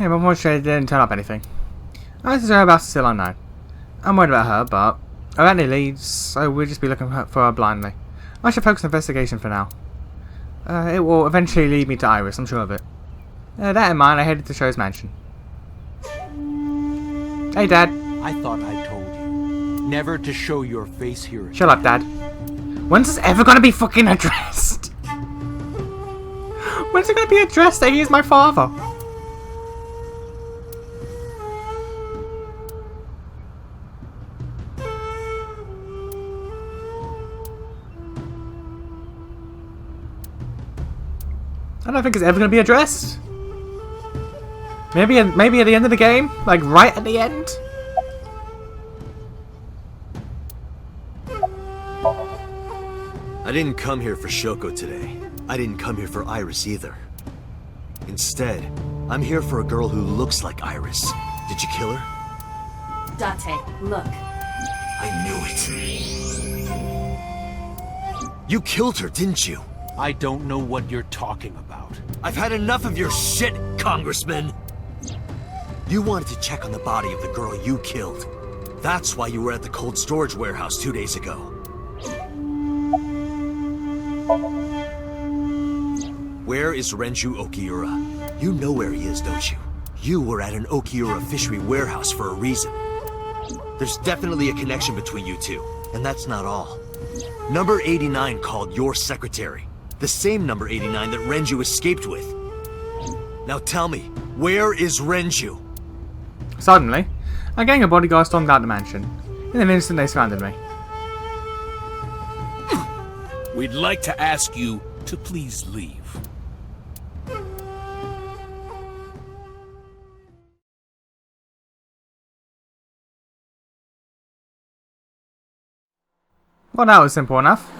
Yeah, but unfortunately, it didn't turn up anything. This is whereabouts still unknown. I'm worried about her, but I have any leads, so we'll just be looking for her blindly. I should focus on investigation for now. It will eventually lead me to Iris, I'm sure of it. That in mind, I headed to Show's mansion. Hey, Dad. I thought I told you never to show your face here. Shut up, Dad. When's this ever gonna be fucking addressed? When's it gonna be addressed that he is my father? I don't think it's ever gonna be addressed. Maybe at the end of the game, like right at the end. I didn't come here for Shoko today. I didn't come here for Iris either. Instead, I'm here for a girl who looks like Iris. Did you kill her? Date, look. I knew it. You killed her, didn't you? I don't know what you're talking about. I've had enough of your shit, Congressman! You wanted to check on the body of the girl you killed. That's why you were at the cold storage warehouse 2 days ago. Where is Renju Okiura? You know where he is, don't you? You were at an Okiura fishery warehouse for a reason. There's definitely a connection between you two, and that's not all. Number 89 called your secretary. The same number 89 that Renju escaped with. Now tell me, where is Renju? Suddenly, a gang of bodyguards stormed out the mansion. In an instant, they surrounded me. We'd like to ask you to please leave. Well, that was simple enough.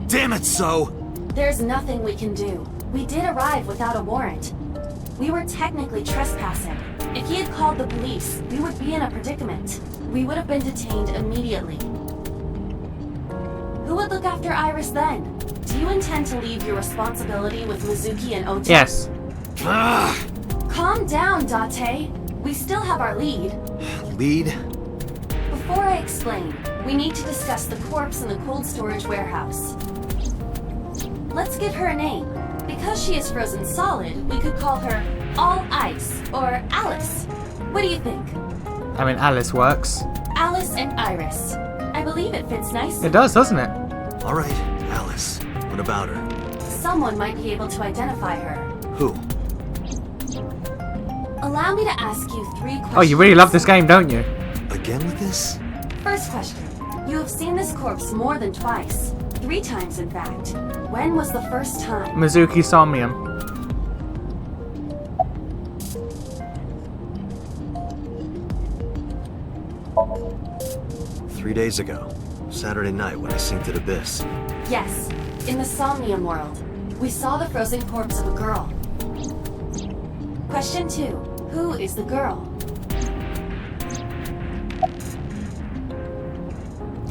Damn it, so! There's nothing we can do. We did arrive without a warrant. We were technically trespassing. If he had called the police, we would be in a predicament. We would have been detained immediately. Who would look after Iris then? Do you intend to leave your responsibility with Mizuki and Ota? Yes. Calm down, Date. We still have our lead. Lead? Before I explain, we need to discuss the corpse in the cold storage warehouse. Let's give her a name. Because she is frozen solid, we could call her All Ice or Alice. What do you think? I mean, Alice works. Alice and Iris. I believe it fits nicely. It does, doesn't it? Alright, Alice. What about her? Someone might be able to identify her. Who? Allow me to ask you 3 questions. Oh, you really love this game, don't you? Again with this? First question. You have seen this corpse more than twice. 3 times, in fact. When was the first time? Mizuki Somnium. Three days ago. Saturday night when I synced at Abyss. Yes. In the Somnium world, we saw the frozen corpse of a girl. Question 2. Who is the girl?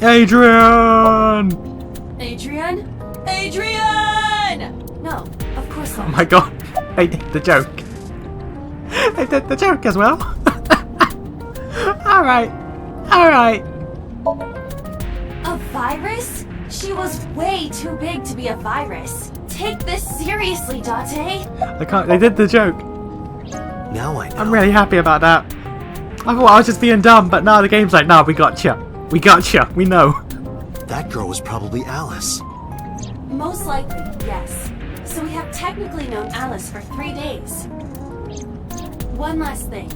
Adrian! Adrian? Adrian! No, of course Oh not. my god, they did the joke. They did the joke as well. Alright, alright. A virus? She was way too big to be a virus. Take this seriously, Date. I can't, they did the joke. Now I know. I'm really happy about that. I thought I was just being dumb, but now the game's like, nah, we gotcha. We gotcha, we know. That girl was probably Alice. Most likely, yes. So we have technically known Alice for 3 days. One last thing.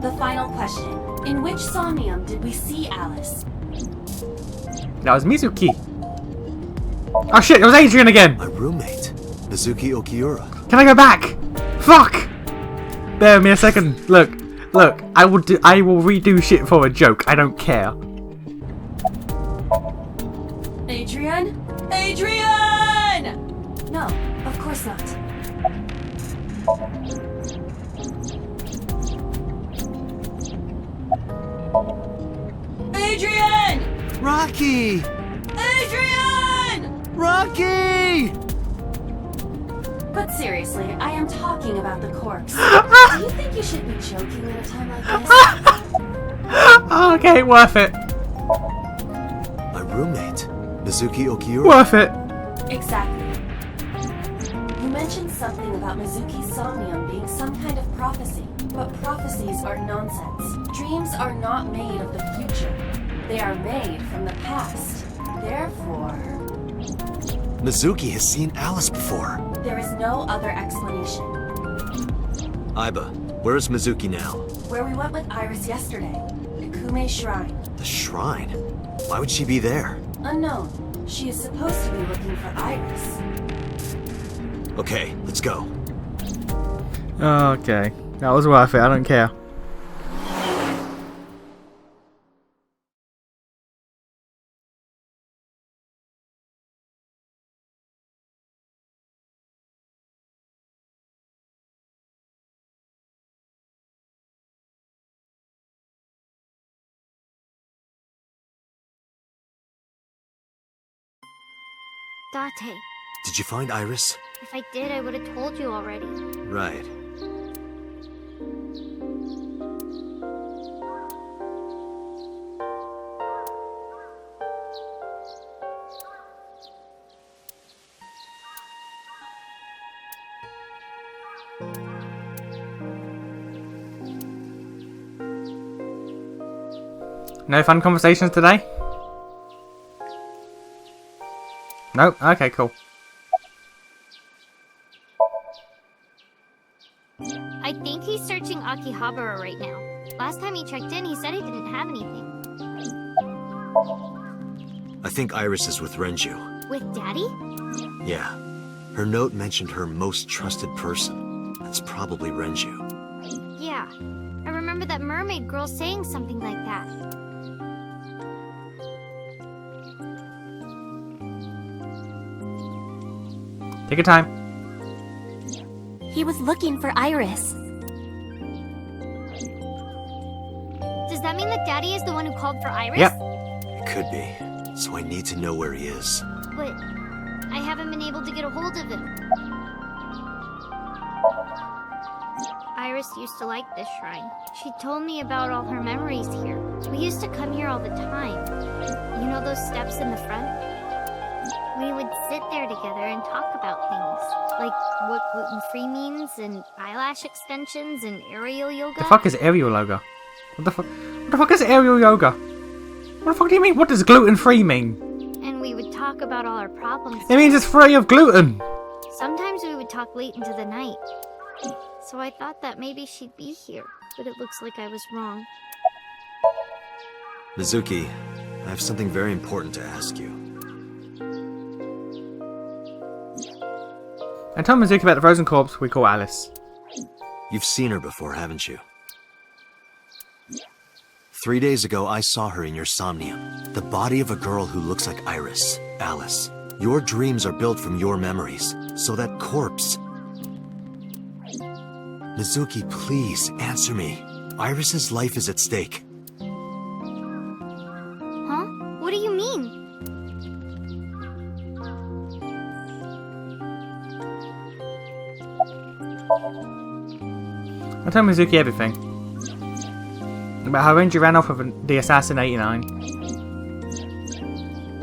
The final question. In which Somnium did we see Alice? That was Mizuki. Oh shit, it was Adrian again! My roommate, Mizuki Okiura. Can I go back? Fuck! Bear with me a second. Look, I will redo shit for a joke. I don't care. Adrian? Adrian! No, of course not. Adrian! Rocky! Rocky! But seriously, I am talking about the corpse. Do you think you should be joking at a time like this? Okay, worth it. My roommate, Mizuki Okiura. Worth it. Exactly. You mentioned something about Mizuki's Somnium being some kind of prophecy, but prophecies are nonsense. Dreams are not made of the future. They are made from the past. Therefore, Mizuki has seen Alice before. there is no other explanation. Aiba, where is Mizuki now? Where we went with Iris yesterday, Ikume Shrine. The shrine? Why would she be there? Unknown. She is supposed to be looking for Iris. Okay, let's go. Okay, that was worth it. I don't care. Date, Did you find Iris? if I did, I would have told you already. Right. No fun conversations today? No? Okay, cool. I think he's searching Akihabara right now. Last time he checked in, he said he didn't have anything. I think Iris is with Renju. With Daddy? Yeah. Her note mentioned her most trusted person. That's probably Renju. Yeah. I remember that mermaid girl saying something like that. Take your time. He was looking for Iris. Does that mean that Daddy is the one who called for Iris? Yep. It could be. So I need to know where he is. But I haven't been able to get a hold of him. Iris used to like this shrine. She told me about all her memories here. We used to come here all the time. You know those steps in the front? We would sit there together and talk about things. Like what gluten-free means, and eyelash extensions, and aerial yoga. The fuck is aerial yoga? What the fuck? What the fuck is aerial yoga? What the fuck do you mean? What does gluten-free mean? And we would talk about all our problems. It means it's free of gluten. Sometimes we would talk late into the night. So I thought that maybe she'd be here, but it looks like I was wrong. Mizuki, I have something very important to ask you. I told Mizuki about the frozen corpse we call Alice. You've seen her before, haven't you? 3 days ago, I saw her in your Somnium. The body of a girl who looks like Iris, Alice. Your dreams are built from your memories, so that corpse... Mizuki, please, answer me. Iris's life is at stake. Huh? What do you mean? I told Mizuki everything. About how Renji ran off with the assassin 89.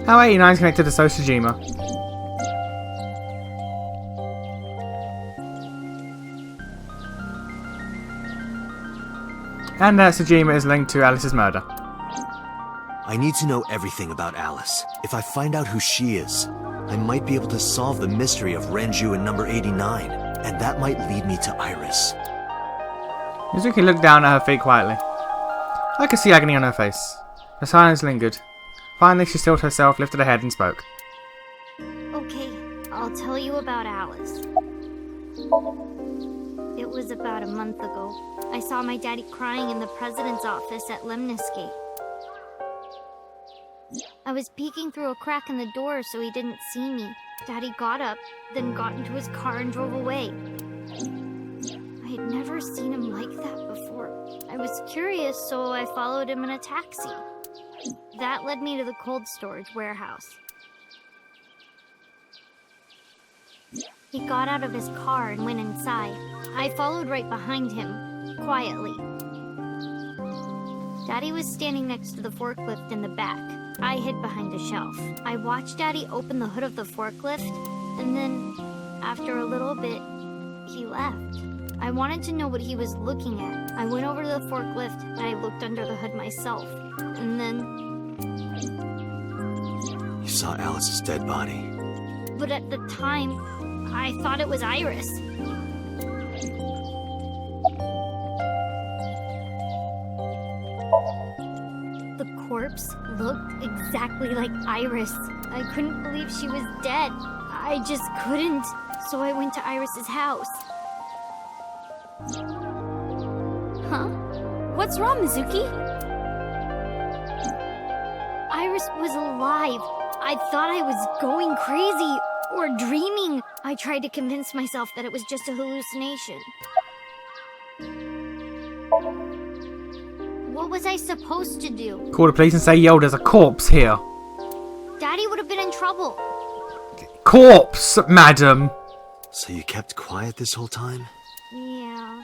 How 89 is connected to Sosajima. And that Sojima is linked to Alice's murder. I need to know everything about Alice. If I find out who she is, I might be able to solve the mystery of Renju and number 89, and that might lead me to Iris. Mizuki looked down at her feet quietly. I could see agony on her face. The silence lingered. Finally, she stilled herself, lifted her head, and spoke. Okay, I'll tell you about Alice. It was about a month ago. I saw my daddy crying in the president's office at Lemniscate. I was peeking through a crack in the door so he didn't see me. Daddy got up, then got into his car and drove away. I had never seen him like that before. I was curious, so I followed him in a taxi. That led me to the cold storage warehouse. He got out of his car and went inside. I followed right behind him, quietly. Daddy was standing next to the forklift in the back. I hid behind a shelf. I watched Daddy open the hood of the forklift, and then, after a little bit, he left. I wanted to know what he was looking at. I went over to the forklift, and I looked under the hood myself. And then... You saw Alice's dead body. But at the time, I thought it was Iris. The corpse looked exactly like Iris. I couldn't believe she was dead. I just couldn't. So I went to Iris's house. Huh? What's wrong, Mizuki? Iris was alive. I thought I was going crazy or dreaming. I tried to convince myself that it was just a hallucination. What was I supposed to do? Call the police and say, yo, there's a corpse here. Daddy would have been in trouble. Corpse, madam. So you kept quiet this whole time? Yeah.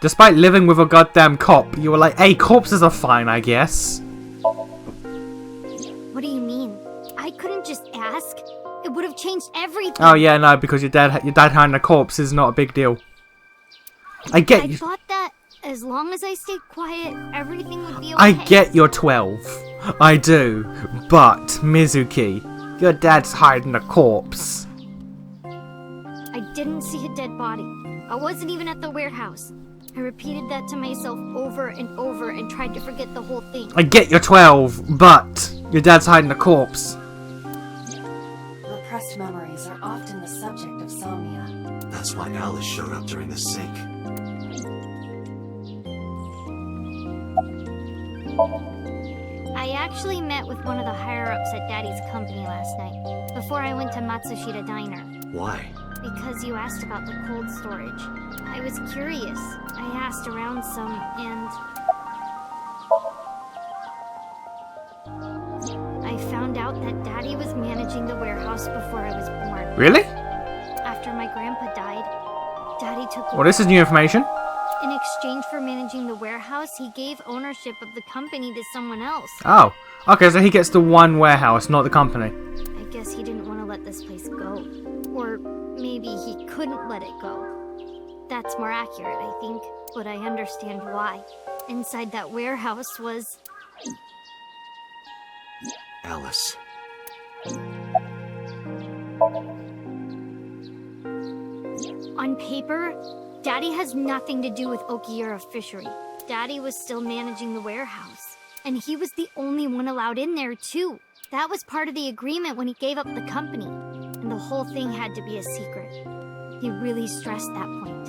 Despite living with a goddamn cop, you were like, hey, corpses are fine, I guess. What do you mean? I couldn't just ask. It would have changed everything. Oh yeah, no, because your dad hiding a corpse is not a big deal. I get you. I thought that as long as I stayed quiet, everything would be okay. I get you're 12. I do. But, Mizuki, your dad's hiding a corpse. I didn't see a dead body. I wasn't even at the warehouse. I repeated that to myself over and over and tried to forget the whole thing. I get you're 12, but your dad's hiding a corpse. Repressed memories are often the subject of somnia. That's why Alice showed up during the sync. I actually met with one of the higher-ups at Daddy's company last night, before I went to Matsushita Diner. Why? Because you asked about the cold storage. I was curious. I asked around some, and... I found out that Daddy was managing the warehouse before I was born. Really? After my grandpa died, Daddy took over. Well, this is new information. In exchange for managing the warehouse, he gave ownership of the company to someone else. Oh. Okay, so he gets the one warehouse, not the company. I guess he didn't want to let this place go. Or maybe he couldn't let it go. That's more accurate, I think. But I understand why. Inside that warehouse was... Alice. On paper, Daddy has nothing to do with Okiura Fishery. Daddy was still managing the warehouse. And he was the only one allowed in there, too. That was part of the agreement when he gave up the company. And the whole thing had to be a secret. He really stressed that point.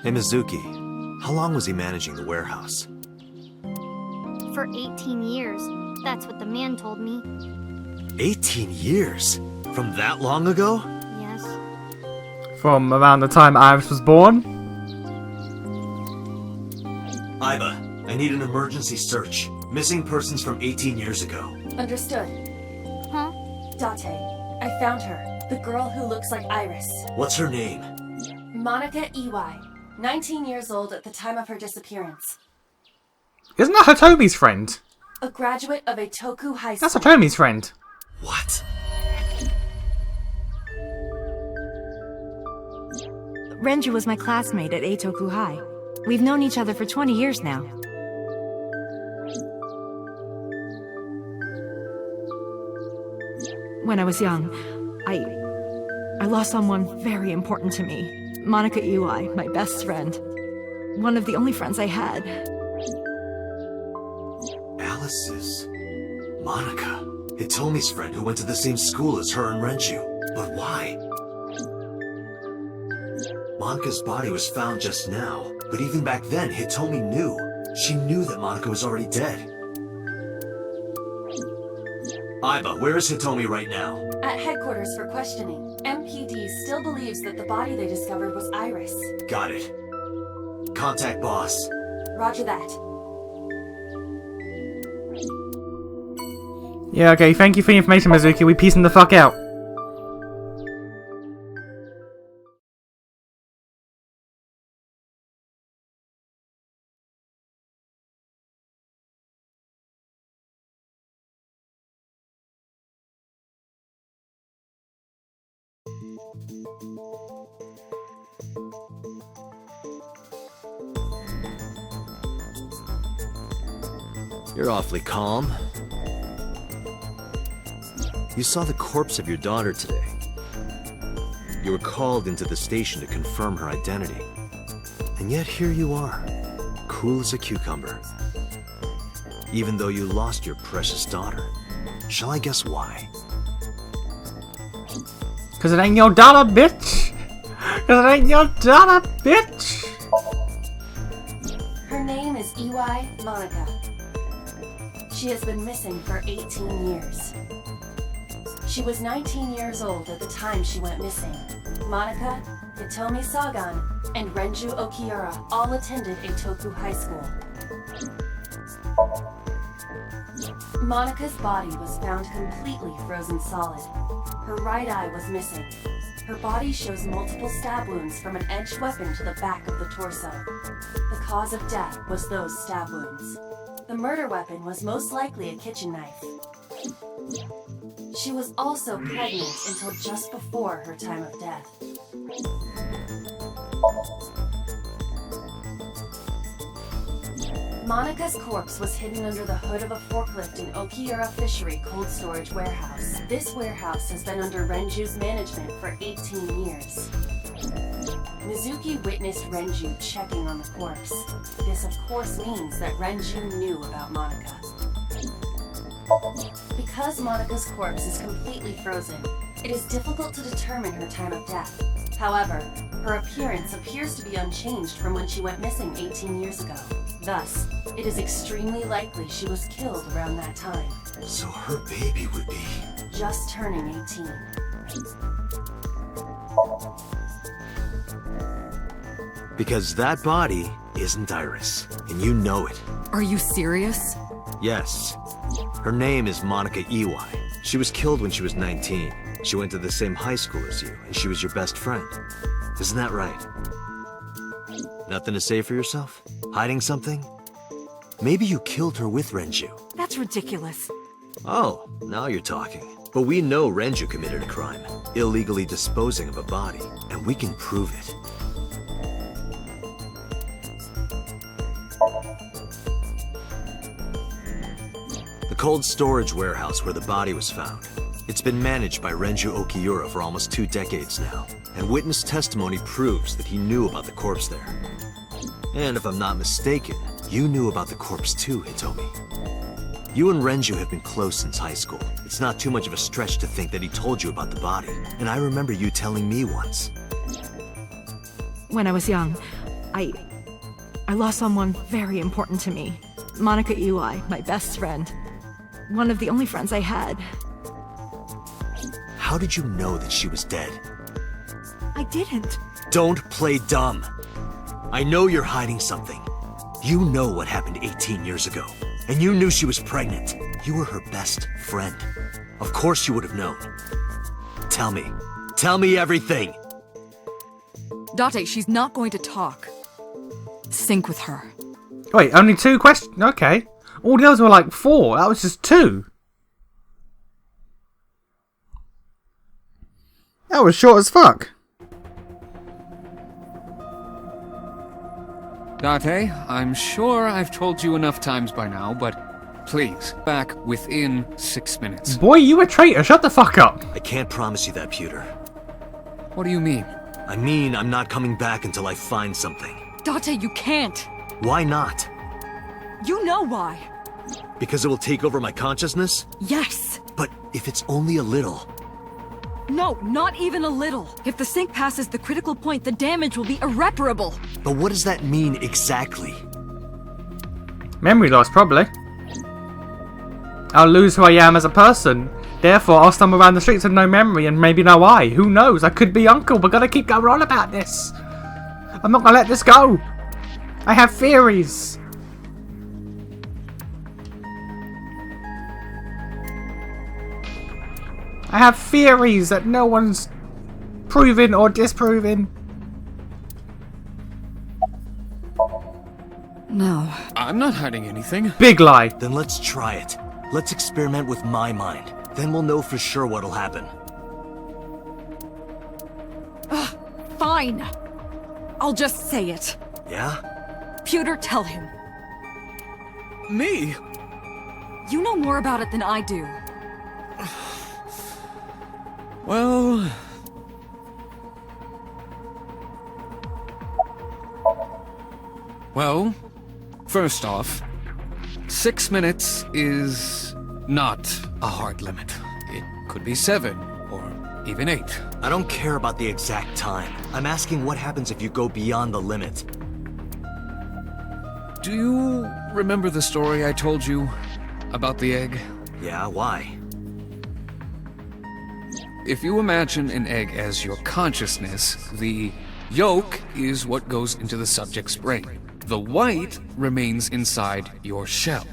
Hey, Mizuki. How long was he managing the warehouse? For 18 years. That's what the man told me. 18 years? From that long ago? Yes. From around the time Iris was born. Iba, I need an emergency search. Missing persons from 18 years ago. Understood. Huh? Date, I found her. The girl who looks like Iris. What's her name? Monica Iwai. 19 years old at the time of her disappearance. Isn't that Hitomi's friend? A graduate of a Toku High School. That's Hitomi's friend. What? Renju was my classmate at Eitoku High. We've known each other for 20 years now. When I was young, I lost someone very important to me. Monica Iwai, my best friend. One of the only friends I had. Alice is... Monica. Hitomi's friend who went to the same school as her and Renju. But why? Monica's body was found just now, but even back then, Hitomi knew. She knew that Monica was already dead. Iba, where is Hitomi right now? At headquarters for questioning. MPD still believes that the body they discovered was Iris. Got it. Contact boss. Roger that. Yeah, okay, thank you for the information, Mizuki. We peacing the fuck out. You're awfully calm. You saw the corpse of your daughter today. You were called into the station to confirm her identity. And yet here you are, cool as a cucumber. Even though you lost your precious daughter. Shall I guess why? Cause it ain't your daughter, bitch! Cause it ain't your daughter, bitch! Her name is Iwai Monica. She has been missing for 18 years. She was 19 years old at the time she went missing. Monica, Hitomi Sagan, and Renju Okiura all attended Eitoku High School. Monica's body was found completely frozen solid. Her right eye was missing. Her body shows multiple stab wounds from an edged weapon to the back of the torso. The cause of death was those stab wounds. The murder weapon was most likely a kitchen knife. She was also pregnant until just before her time of death. Monica's corpse was hidden under the hood of a forklift in Okiura Fishery cold storage warehouse. This warehouse has been under Renju's management for 18 years. Mizuki witnessed Renju checking on the corpse. This of course means that Renju knew about Monica. Because Monica's corpse is completely frozen, it is difficult to determine her time of death. However, her appearance appears to be unchanged from when she went missing 18 years ago. Thus, it is extremely likely she was killed around that time. So her baby would be... just turning 18. Because that body isn't Iris, and you know it. Are you serious? Yes. Her name is Monica Iwai. She was killed when she was 19. She went to the same high school as you, and she was your best friend. Isn't that right? Nothing to say for yourself? Hiding something? Maybe you killed her with Renju. That's ridiculous. Oh, now you're talking. But we know Renju committed a crime, illegally disposing of a body, and we can prove it. The cold storage warehouse where the body was found. It's been managed by Renju Okiura for almost 2 decades now, and witness testimony proves that he knew about the corpse there. And if I'm not mistaken, you knew about the corpse too, Hitomi. You and Renju have been close since high school. It's not too much of a stretch to think that he told you about the body, and I remember you telling me once. When I was young, I lost someone very important to me. Monica Iwai, my best friend. One of the only friends I had. How did you know that she was dead? I didn't. Don't play dumb. I know you're hiding something. You know what happened 18 years ago. And you knew she was pregnant. You were her best friend. Of course you would have known. Tell me. Tell me everything! Date, she's not going to talk. Sync with her. Wait, only 2 questions? Okay. All the others were like 4. That was just 2. That was short as fuck. Date, I'm sure I've told you enough times by now, but please, back within 6 minutes. Boy, you a traitor. Shut the fuck up. I can't promise you that, Pewter. What do you mean? I mean, I'm not coming back until I find something. Date, you can't. Why not? You know why. Because it will take over my consciousness? Yes. But if it's only a little... No, not even a little. If the sync passes the critical point, the damage will be irreparable. But what does that mean exactly? Memory loss, probably. I'll lose who I am as a person. Therefore, I'll stumble around the streets with no memory and maybe no eye. Who knows? I could be Uncle. We're gonna keep going on about this. I'm not gonna let this go. I have theories. I have theories that no one's proven or disproven. No. I'm not hiding anything. Big lie. Then let's try it. Let's experiment with my mind. Then we'll know for sure what'll happen. Fine. I'll just say it. Yeah? Pewter, tell him. Me? You know more about it than I do. Well... Well, first off, 6 minutes is not a hard limit. It could be 7, or even 8. I don't care about the exact time. I'm asking what happens if you go beyond the limit. Do you remember the story I told you about the egg? Yeah, why? If you imagine an egg as your consciousness, the yolk is what goes into the subject's brain. The white remains inside your shell.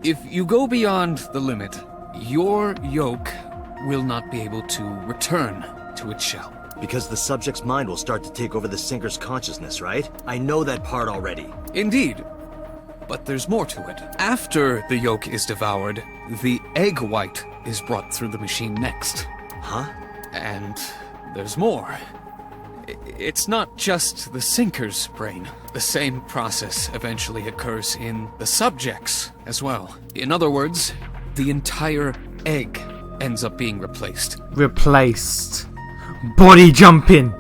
If you go beyond the limit, your yolk will not be able to return to its shell. Because the subject's mind will start to take over the sinker's consciousness, right? I know that part already. Indeed. But there's more to it. After the yolk is devoured, the egg white is brought through the machine next. Huh? And there's more. It's not just the sinker's brain. The same process eventually occurs in the subject's as well. In other words, the entire egg ends up being replaced. Replaced. Body jumping.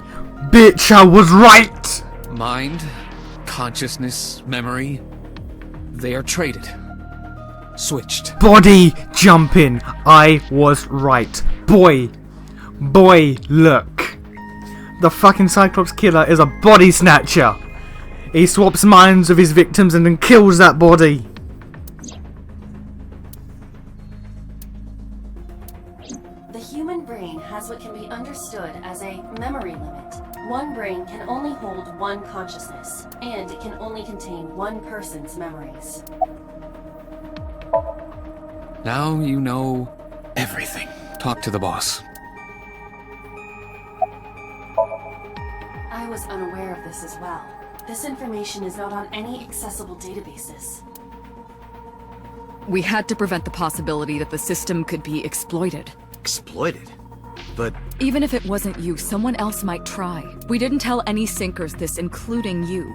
Bitch, I was right. Mind, consciousness, memory, they are traded. Switched. Body jumping. I was right. Boy, look. The fucking Cyclops killer is a body snatcher. He swaps minds with his victims and then kills that body. The human brain has what can be understood as a memory limit. One brain can only hold one consciousness, and it can only contain one person's memories. Now you know everything. Talk to the boss. I was unaware of this as well. This information is not on any accessible databases. We had to prevent the possibility that the system could be exploited. Exploited? But Even if it wasn't you, someone else might try. We didn't tell any sinkers this, including you.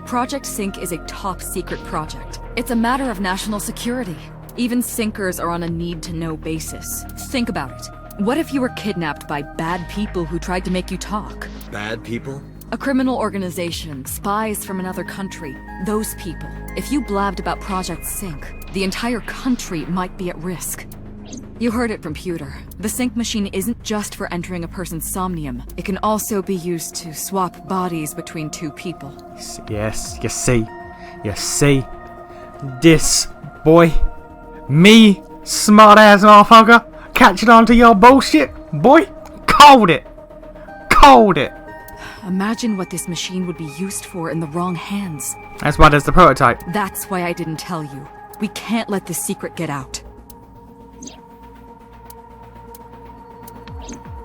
Project Sync is a top-secret project. It's a matter of national security. Even sinkers are on a need-to-know basis. Think about it. What if you were kidnapped by bad people who tried to make you talk? bad people? A criminal organization, spies from another country. Those people. If you blabbed about Project Sync, the entire country might be at risk. You heard it from Pewter. The sync machine isn't just for entering a person's somnium. It can also be used to swap bodies between two people. Yes, you see. This boy, me, smart ass motherfucker, catching on to your bullshit, boy, called it. Imagine what this machine would be used for in the wrong hands. That's why there's the prototype. That's why I didn't tell you. We can't let this secret get out.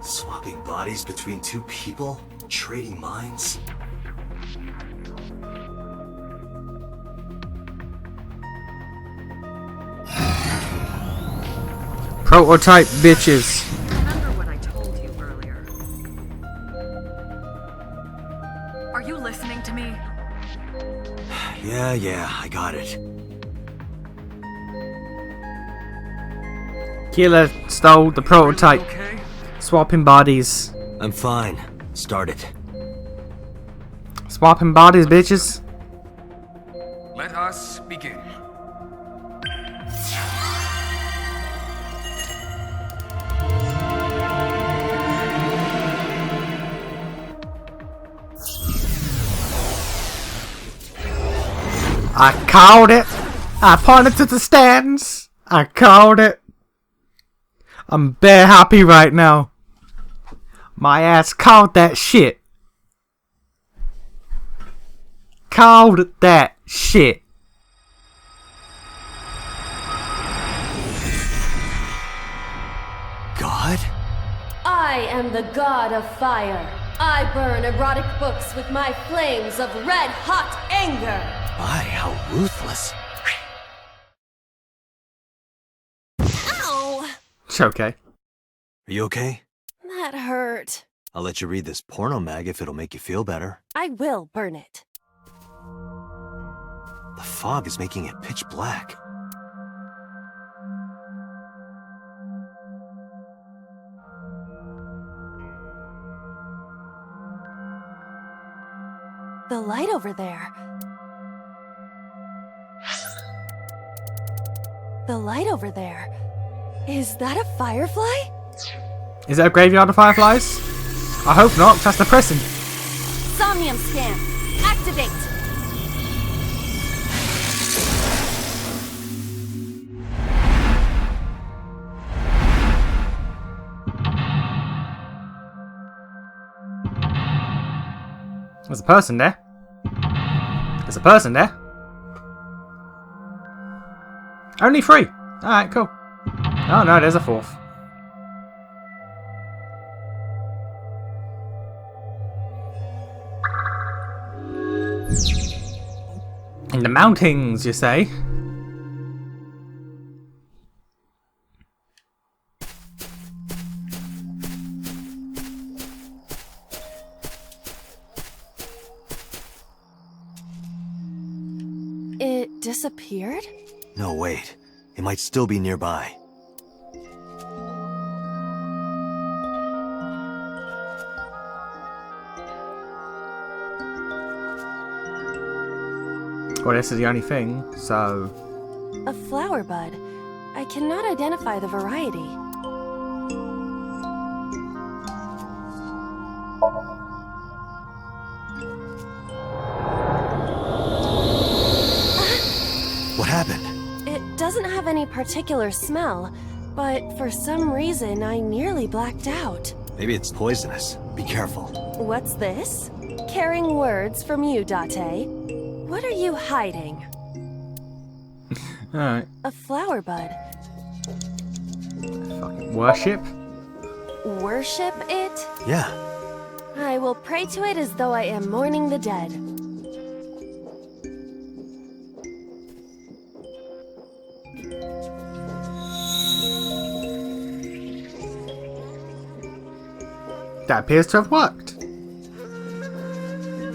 Swapping bodies between two people? Trading minds? Prototype bitches. Remember what I told you earlier. Are you listening to me? Yeah, I got it. Killer stole the prototype. Okay? Swapping bodies. I'm fine. Start it. Swapping bodies, bitches. Let us begin. I called it. I pointed to the stands. I called it. I'm bare happy right now. My ass called that shit. Called that shit. What? I am the god of fire. I burn erotic books with my flames of red-hot anger. My, how ruthless. Ow! It's okay. Are you okay? That hurt. I'll let you read this porno mag if it'll make you feel better. I will burn it. The fog is making it pitch black. The light over there. The light over there. Is that a firefly? Is it a graveyard of fireflies? I hope not, 'cause that's depressing. Somnium scan. Activate. There's a person there. There's a person there. Only 3. Alright, cool. Oh no, there's a 4th. In the mountains, you say? It disappeared? No, wait. It might still be nearby. Well, this is the only thing, so... A flower bud. I cannot identify the variety. What happened? It doesn't have any particular smell, but for some reason I nearly blacked out. Maybe it's poisonous. Be careful. What's this? Caring words from you, Date. What are you hiding? Alright. A flower bud. Fucking worship? Worship it? Yeah. I will pray to it as though I am mourning the dead. That appears to have worked.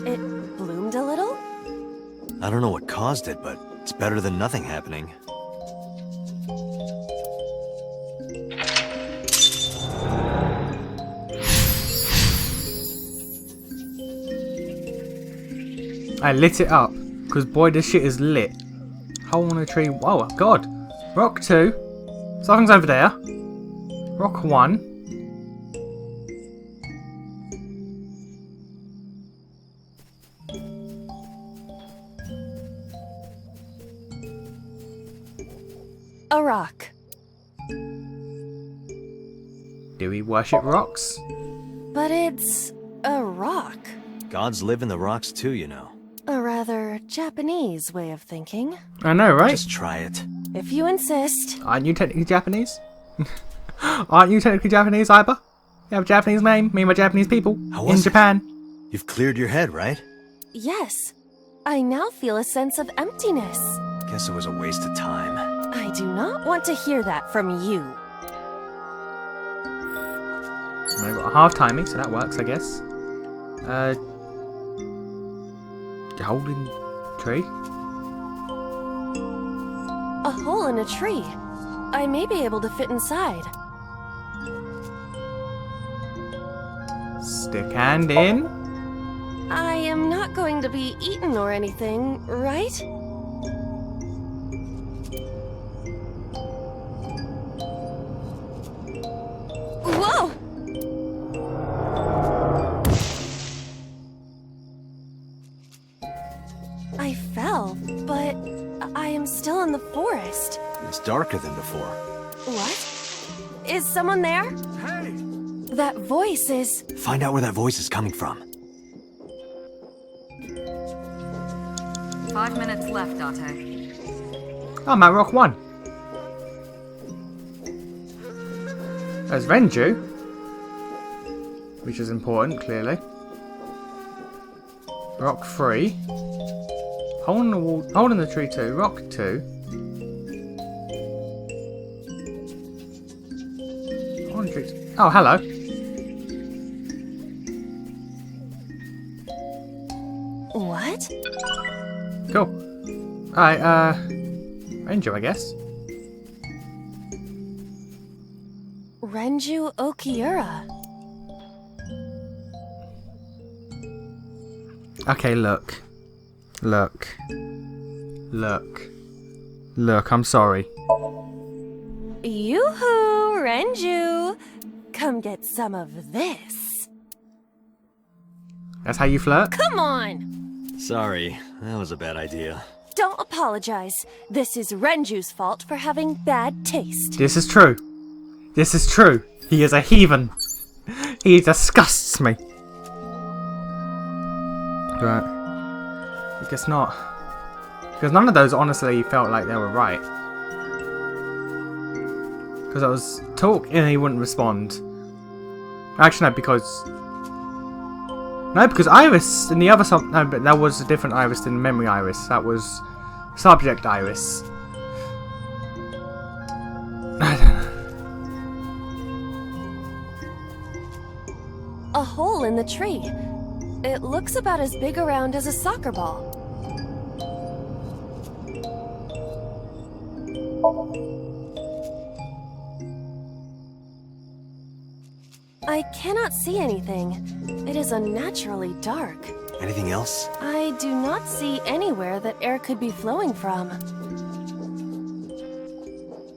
It bloomed a little? I don't know what caused it, but it's better than nothing happening. I lit it up, because boy, this shit is lit. Hole in a tree. Oh, God. Rock 2. Something's over there. Rock 1. A rock. Do we worship rocks? But it's a rock. Gods live in the rocks too, you know. A rather Japanese way of thinking. I know, right? Just try it. If you insist. Aren't you technically Japanese? Aren't you technically Japanese, Iba? You have a Japanese name, me and my Japanese people. How In was it? Japan. You've cleared your head, right? Yes. I now feel a sense of emptiness. Guess it was a waste of time. I do not want to hear that from you. I've got a half timing, so that works, I guess. Golden tree? A hole in a tree. I may be able to fit inside. Stick hand in. I am not going to be eaten or anything, right? Whoa! I fell, but I am still in the forest. It's darker than before. What? Is someone there? Hey! That voice is... Find out where that voice is coming from. 5 minutes left, Date. I'm at rock 1. There's Renju, which is important, clearly. Rock 3. Hole in the wall. Hole in the tree 2. Rock 2. Hole in the tree 2. Oh, hello. What? Cool. Alright, Renju, I guess. Renju Okiura. Okay, look. Look. Look. Look, I'm sorry. Yoo-hoo, Renju. Come get some of this. That's how you flirt? Come on! Sorry, that was a bad idea. Don't apologize. This is Renju's fault for having bad taste. This is true. This is true. He is a heathen. He disgusts me. But I guess not. Because none of those honestly felt like they were right. Because I was talk and he wouldn't respond. Actually, no, because... No, because Iris in the other sub... No, but that was a different Iris than Memory Iris. That was Subject Iris. I don't know. A hole in the tree. It looks about as big around as a soccer ball. I cannot see anything. It is unnaturally dark. Anything else? I do not see anywhere that air could be flowing from.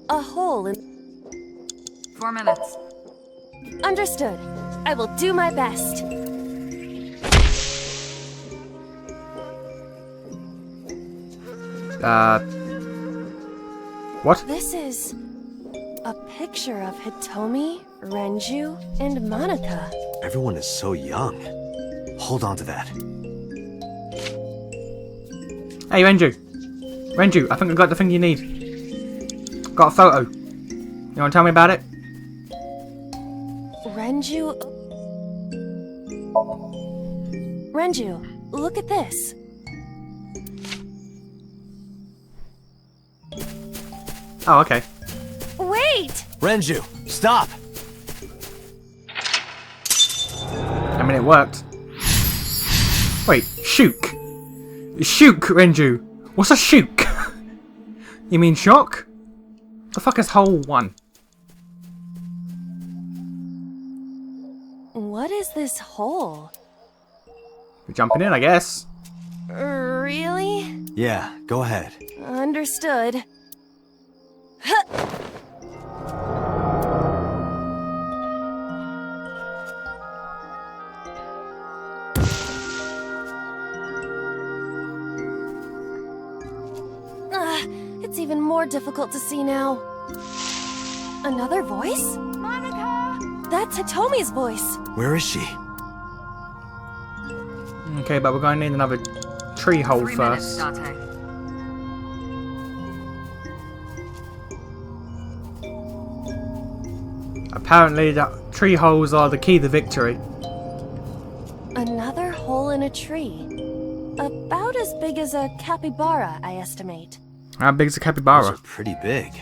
A hole in... 4 minutes. Understood. I will do my best. What? This is a picture of Hitomi, Renju, and Monica. Everyone is so young. Hold on to that. Hey, Renju. Renju, I think I got the thing you need. Got a photo. You want to tell me about it? Renju, look at this. Oh, okay. Wait! Renju, stop! I mean, it worked. Wait, shook. Shook, Renju. What's a shook? You mean shock? The fuck is hole 1? What is this hole? We're jumping in, I guess. Really? Yeah, go ahead. Understood. It's even more difficult to see now. Another voice? Monica! That's Hitomi's voice. Where is she? Okay, but we're going to need another tree hole 3 first. minutes, Date. Apparently, the tree holes are the key to victory. Another hole in a tree. About as big as a capybara, I estimate. How big is a Those capybara? are pretty big.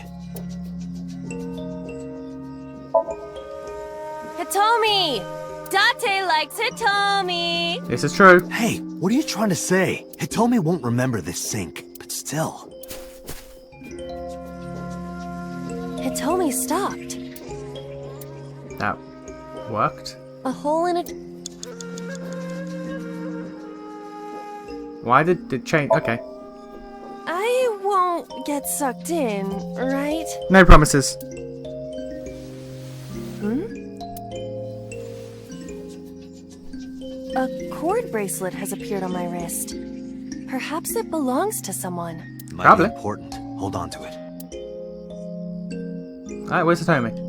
Hitomi! Date likes Hitomi! This is true. Hey, what are you trying to say? Hitomi won't remember this sink, but still. Hitomi stopped. That worked. A hole in a... Why did it change? Okay. I won't get sucked in, right? No promises. A cord bracelet has appeared on my wrist. Perhaps it belongs to someone. Might Probably. be important. Hold on to it. Alright, where's Hitomi?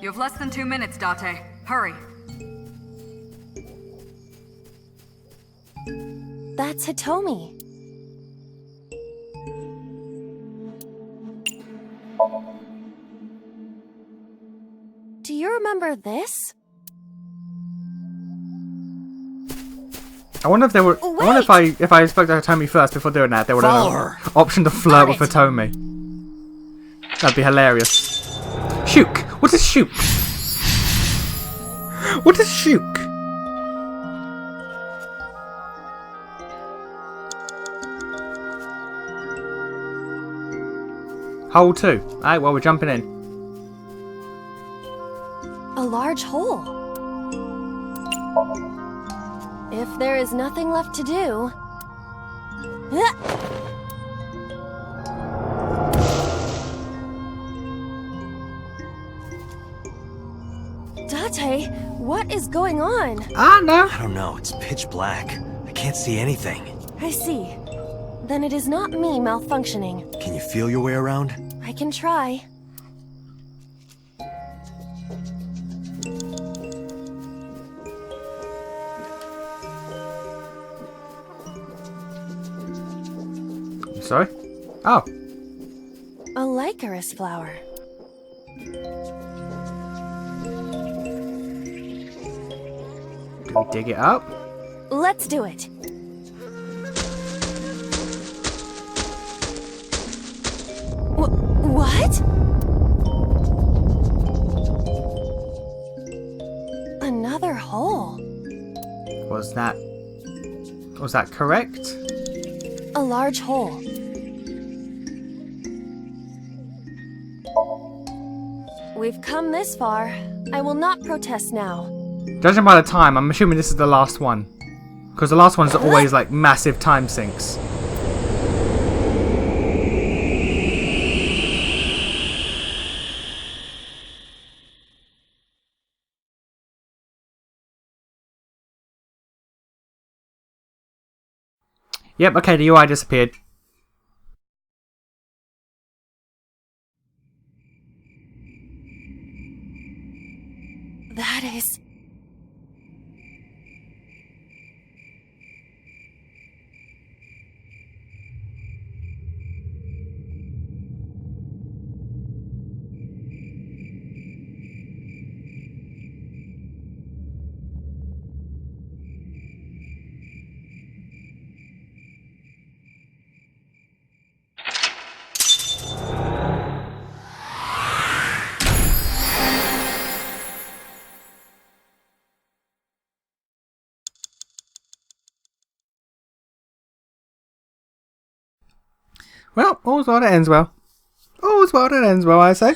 You have less than 2 minutes, Date. Hurry. That's Hitomi. remember this? I wonder if they were. I wonder if I spoke to Hitomi first before doing that, they would have optioned to flirt with Hitomi. That'd be hilarious. Shook. What is shook? What is shook? Hole 2. Alright, well, we're jumping in. A large hole. If there is nothing left to do... Date, what is going on? No. I don't know, it's pitch black. I can't see anything. I see. Then it is not me malfunctioning. Can you feel your way around? I can try. Sorry? Oh. A licorice flower. Do we dig it up? Let's do it. What? Another hole. Was that correct? A large hole. We've come this far. I will not protest now. Judging by the time, I'm assuming this is the last one. Because the last ones are always like massive time sinks. Yep, okay, the UI disappeared. That is... Well, all's well that ends well. All's well that ends well, I say.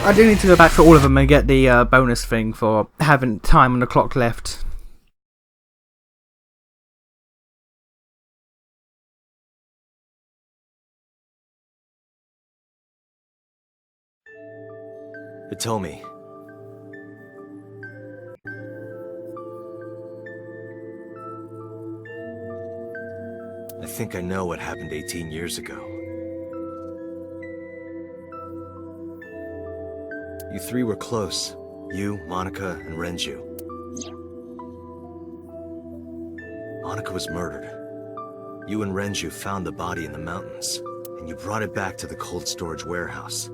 I do need to go back for all of them and get the bonus thing for having time on the clock left. Hitomi. I think I know what happened 18 years ago. You three were close. You, Monica, and Renju. Monica was murdered. You and Renju found the body in the mountains, and you brought it back to the cold storage warehouse.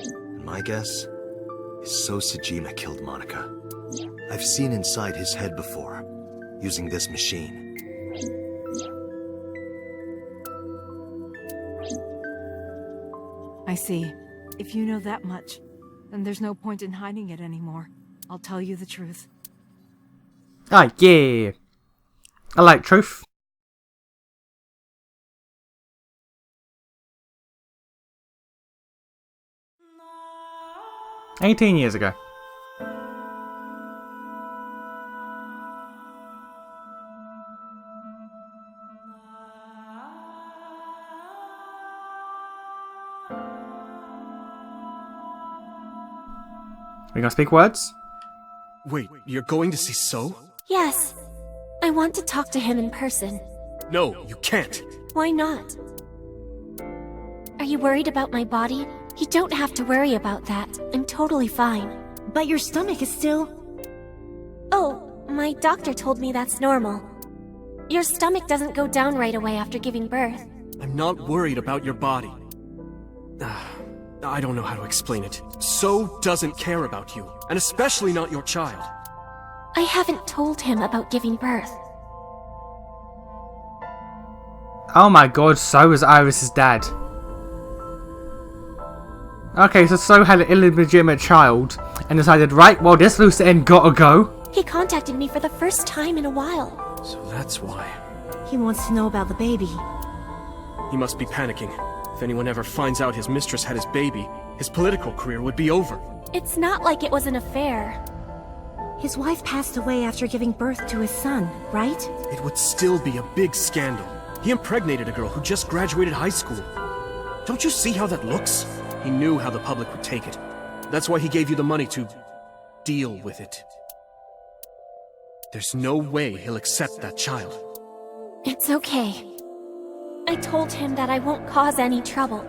And my guess is So Sejima killed Monica. I've seen inside his head before, using this machine. I see. If you know that much, then there's no point in hiding it anymore. I'll tell you the truth. Ah, yeah. I like truth. "18 years ago. Are you gonna speak words? Wait, you're going to see So? Yes. I want to talk to him in person. No, you can't. Why not? Are you worried about my body? You don't have to worry about that. I'm totally fine. But your stomach is still... Oh, my doctor told me that's normal. Your stomach doesn't go down right away after giving birth. I'm not worried about your body. I don't know how to explain it. So doesn't care about you, and especially not your child. I haven't told him about giving birth. Oh my god, So is Iris' dad. Okay, so So had an illegitimate child and decided, right, well, this loose end gotta go. He contacted me for the first time in a while. So that's why. He wants to know about the baby. He must be panicking. If anyone ever finds out his mistress had his baby, his political career would be over. It's not like it was an affair. His wife passed away after giving birth to his son, right? It would still be a big scandal. He impregnated a girl who just graduated high school. Don't you see how that looks? He knew how the public would take it. That's why he gave you the money to deal with it. There's no way he'll accept that child. It's okay. I told him that I won't cause any trouble.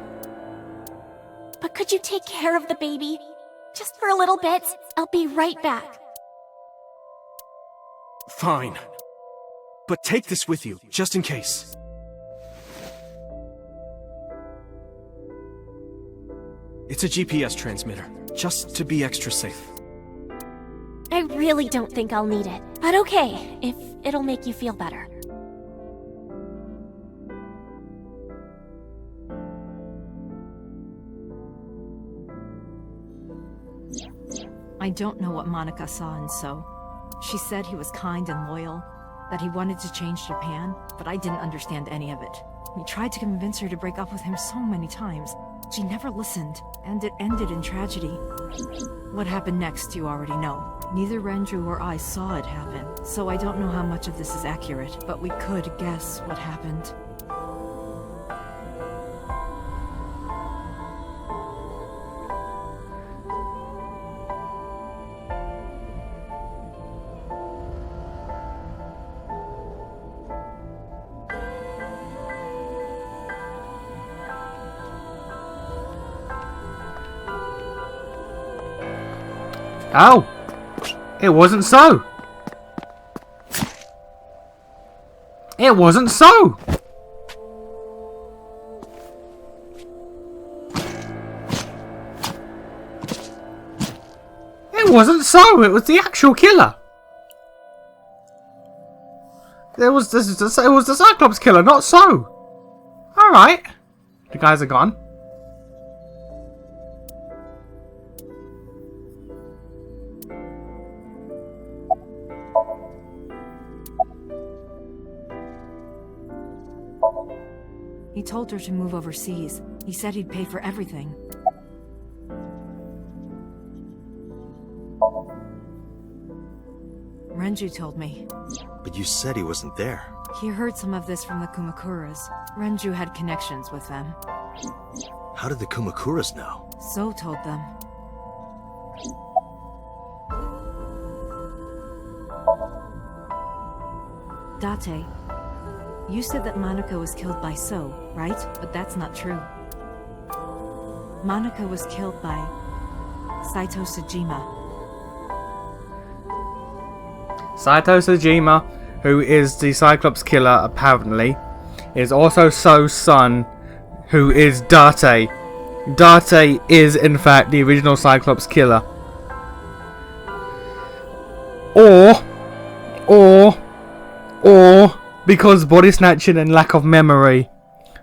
But could you take care of the baby? Just for a little bit. I'll be right back. Fine. But take this with you, just in case. It's a GPS transmitter, just to be extra safe. I really don't think I'll need it. But okay, if it'll make you feel better. I don't know what Monica saw in So. She said he was kind and loyal, that he wanted to change Japan, but I didn't understand any of it. We tried to convince her to break up with him so many times. She never listened, and it ended in tragedy. What happened next, you already know. Neither Renju or I saw it happen, so I don't know how much of this is accurate, but we could guess what happened. Oh! It wasn't So! It wasn't So! It wasn't So! It was the actual killer! It was the Cyclops killer, not So! Alright. The guys are gone. He told her to move overseas. He said he'd pay for everything. Renju told me. But you said he wasn't there. He heard some of this from the Kumakuras. Renju had connections with them. How did the Kumakuras know? So told them. Date, you said that Monica was killed by So, right? But that's not true. Monica was killed by Saito Sejima. Saito Sejima, who is the Cyclops killer apparently, is also So's son, who is Date. Date is in fact the original Cyclops killer. Or because body snatching and lack of memory,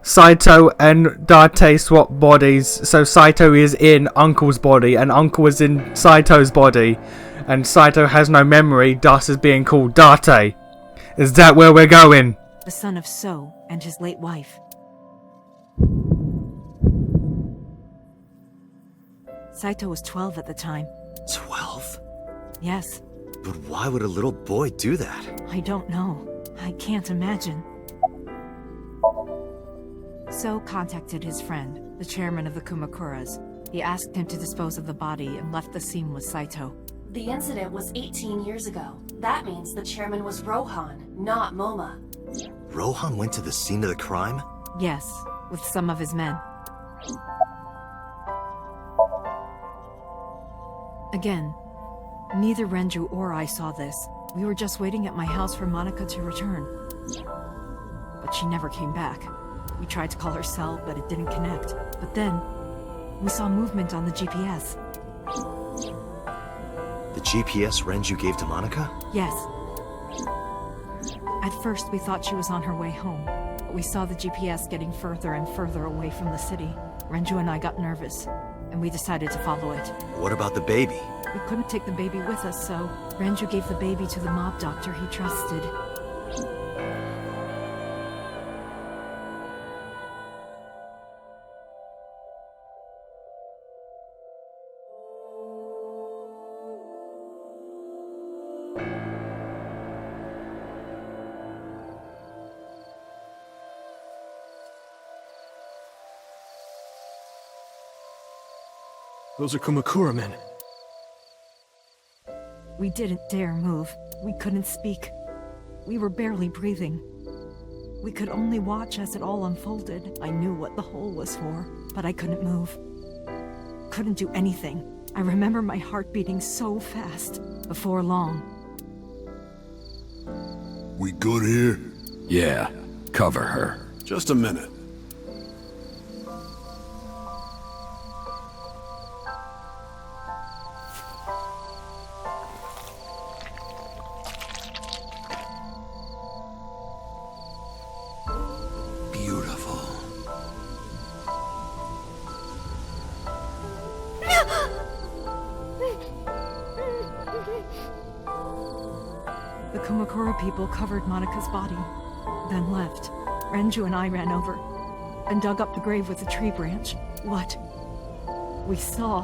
Saito and Date swap bodies, so Saito is in Uncle's body and Uncle is in Saito's body, and Saito has no memory, thus is being called Date. Is that where we're going? The son of So and his late wife. Saito was 12 at the time. 12? Yes. But why would a little boy do that? I don't know. I can't imagine. So contacted his friend, the chairman of the Kumakuras. He asked him to dispose of the body and left the scene with Saito. The incident was 18 years ago. That means the chairman was Rohan, not Moma. Rohan went to the scene of the crime? Yes, with some of his men. Again, neither Renju or I saw this. We were just waiting at my house for Monica to return. But she never came back. We tried to call her cell, but it didn't connect. But then, we saw movement on the GPS. The GPS Renju gave to Monica? Yes. At first, we thought she was on her way home, but we saw the GPS getting further and further away from the city. Renju and I got nervous, and we decided to follow it. What about the baby? We couldn't take the baby with us, so Renju gave the baby to the mob doctor he trusted. Those are Kumakura men. We didn't dare move. We couldn't speak. We were barely breathing. We could only watch as it all unfolded. I knew what the hole was for, but I couldn't move. Couldn't do anything. I remember my heart beating so fast. Before long. We good here? Yeah, cover her. Just a minute. The Kumakura people covered Monika's body, then left. Renju and I ran over and dug up the grave with a tree branch. What we saw.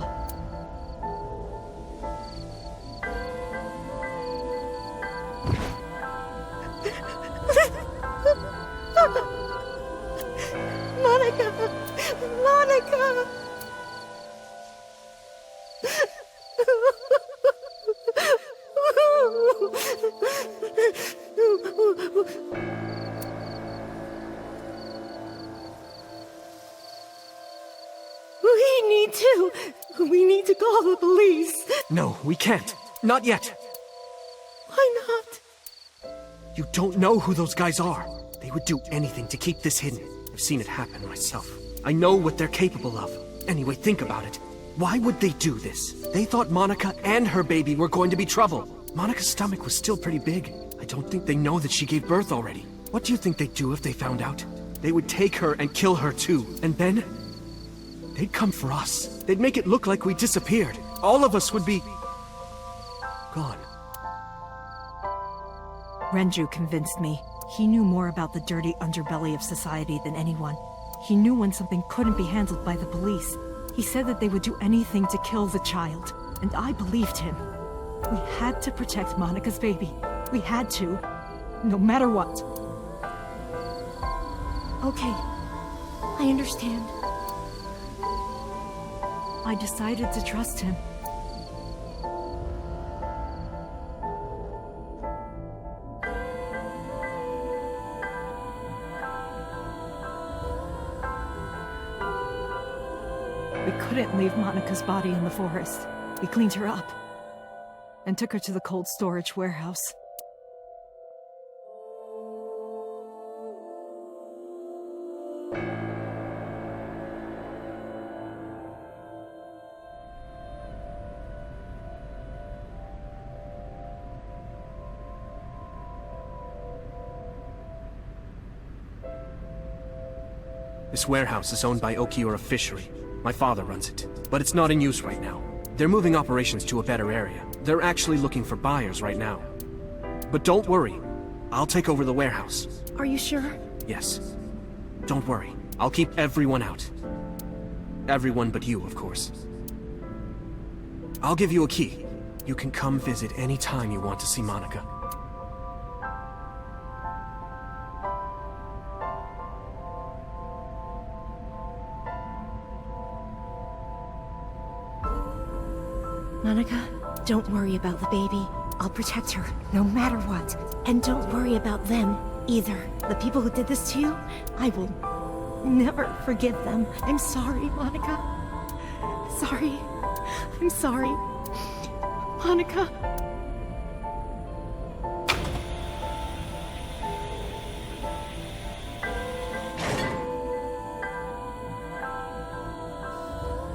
Monica! Monica! We need to call the police. No, we can't. Not yet. Why not? You don't know who those guys are. They would do anything to keep this hidden. I've seen it happen myself. I know what they're capable of. Anyway, think about it. Why would they do this? They thought Monica and her baby were going to be trouble. Monica's stomach was still pretty big. I don't think they know that she gave birth already. What do you think they'd do if they found out? They would take her and kill her too. And then they'd come for us. They'd make it look like we disappeared. All of us would be gone. Renju convinced me. He knew more about the dirty underbelly of society than anyone. He knew when something couldn't be handled by the police. He said that they would do anything to kill the child, and I believed him. We had to protect Monica's baby. We had to, no matter what. Okay, I understand. I decided to trust him. We couldn't leave Monica's body in the forest. We cleaned her up and took her to the cold storage warehouse. This warehouse is owned by Okiura Fishery. My father runs it, but it's not in use right now. They're moving operations to a better area. They're actually looking for buyers right now. But don't worry, I'll take over the warehouse. Are you sure? Yes. Don't worry, I'll keep everyone out. Everyone but you, of course. I'll give you a key. You can come visit any time you want to see Monica. Monica, don't worry about the baby. I'll protect her, no matter what. And don't worry about them, either. The people who did this to you, I will never forgive them. I'm sorry, Monica. Sorry. I'm sorry. Monica.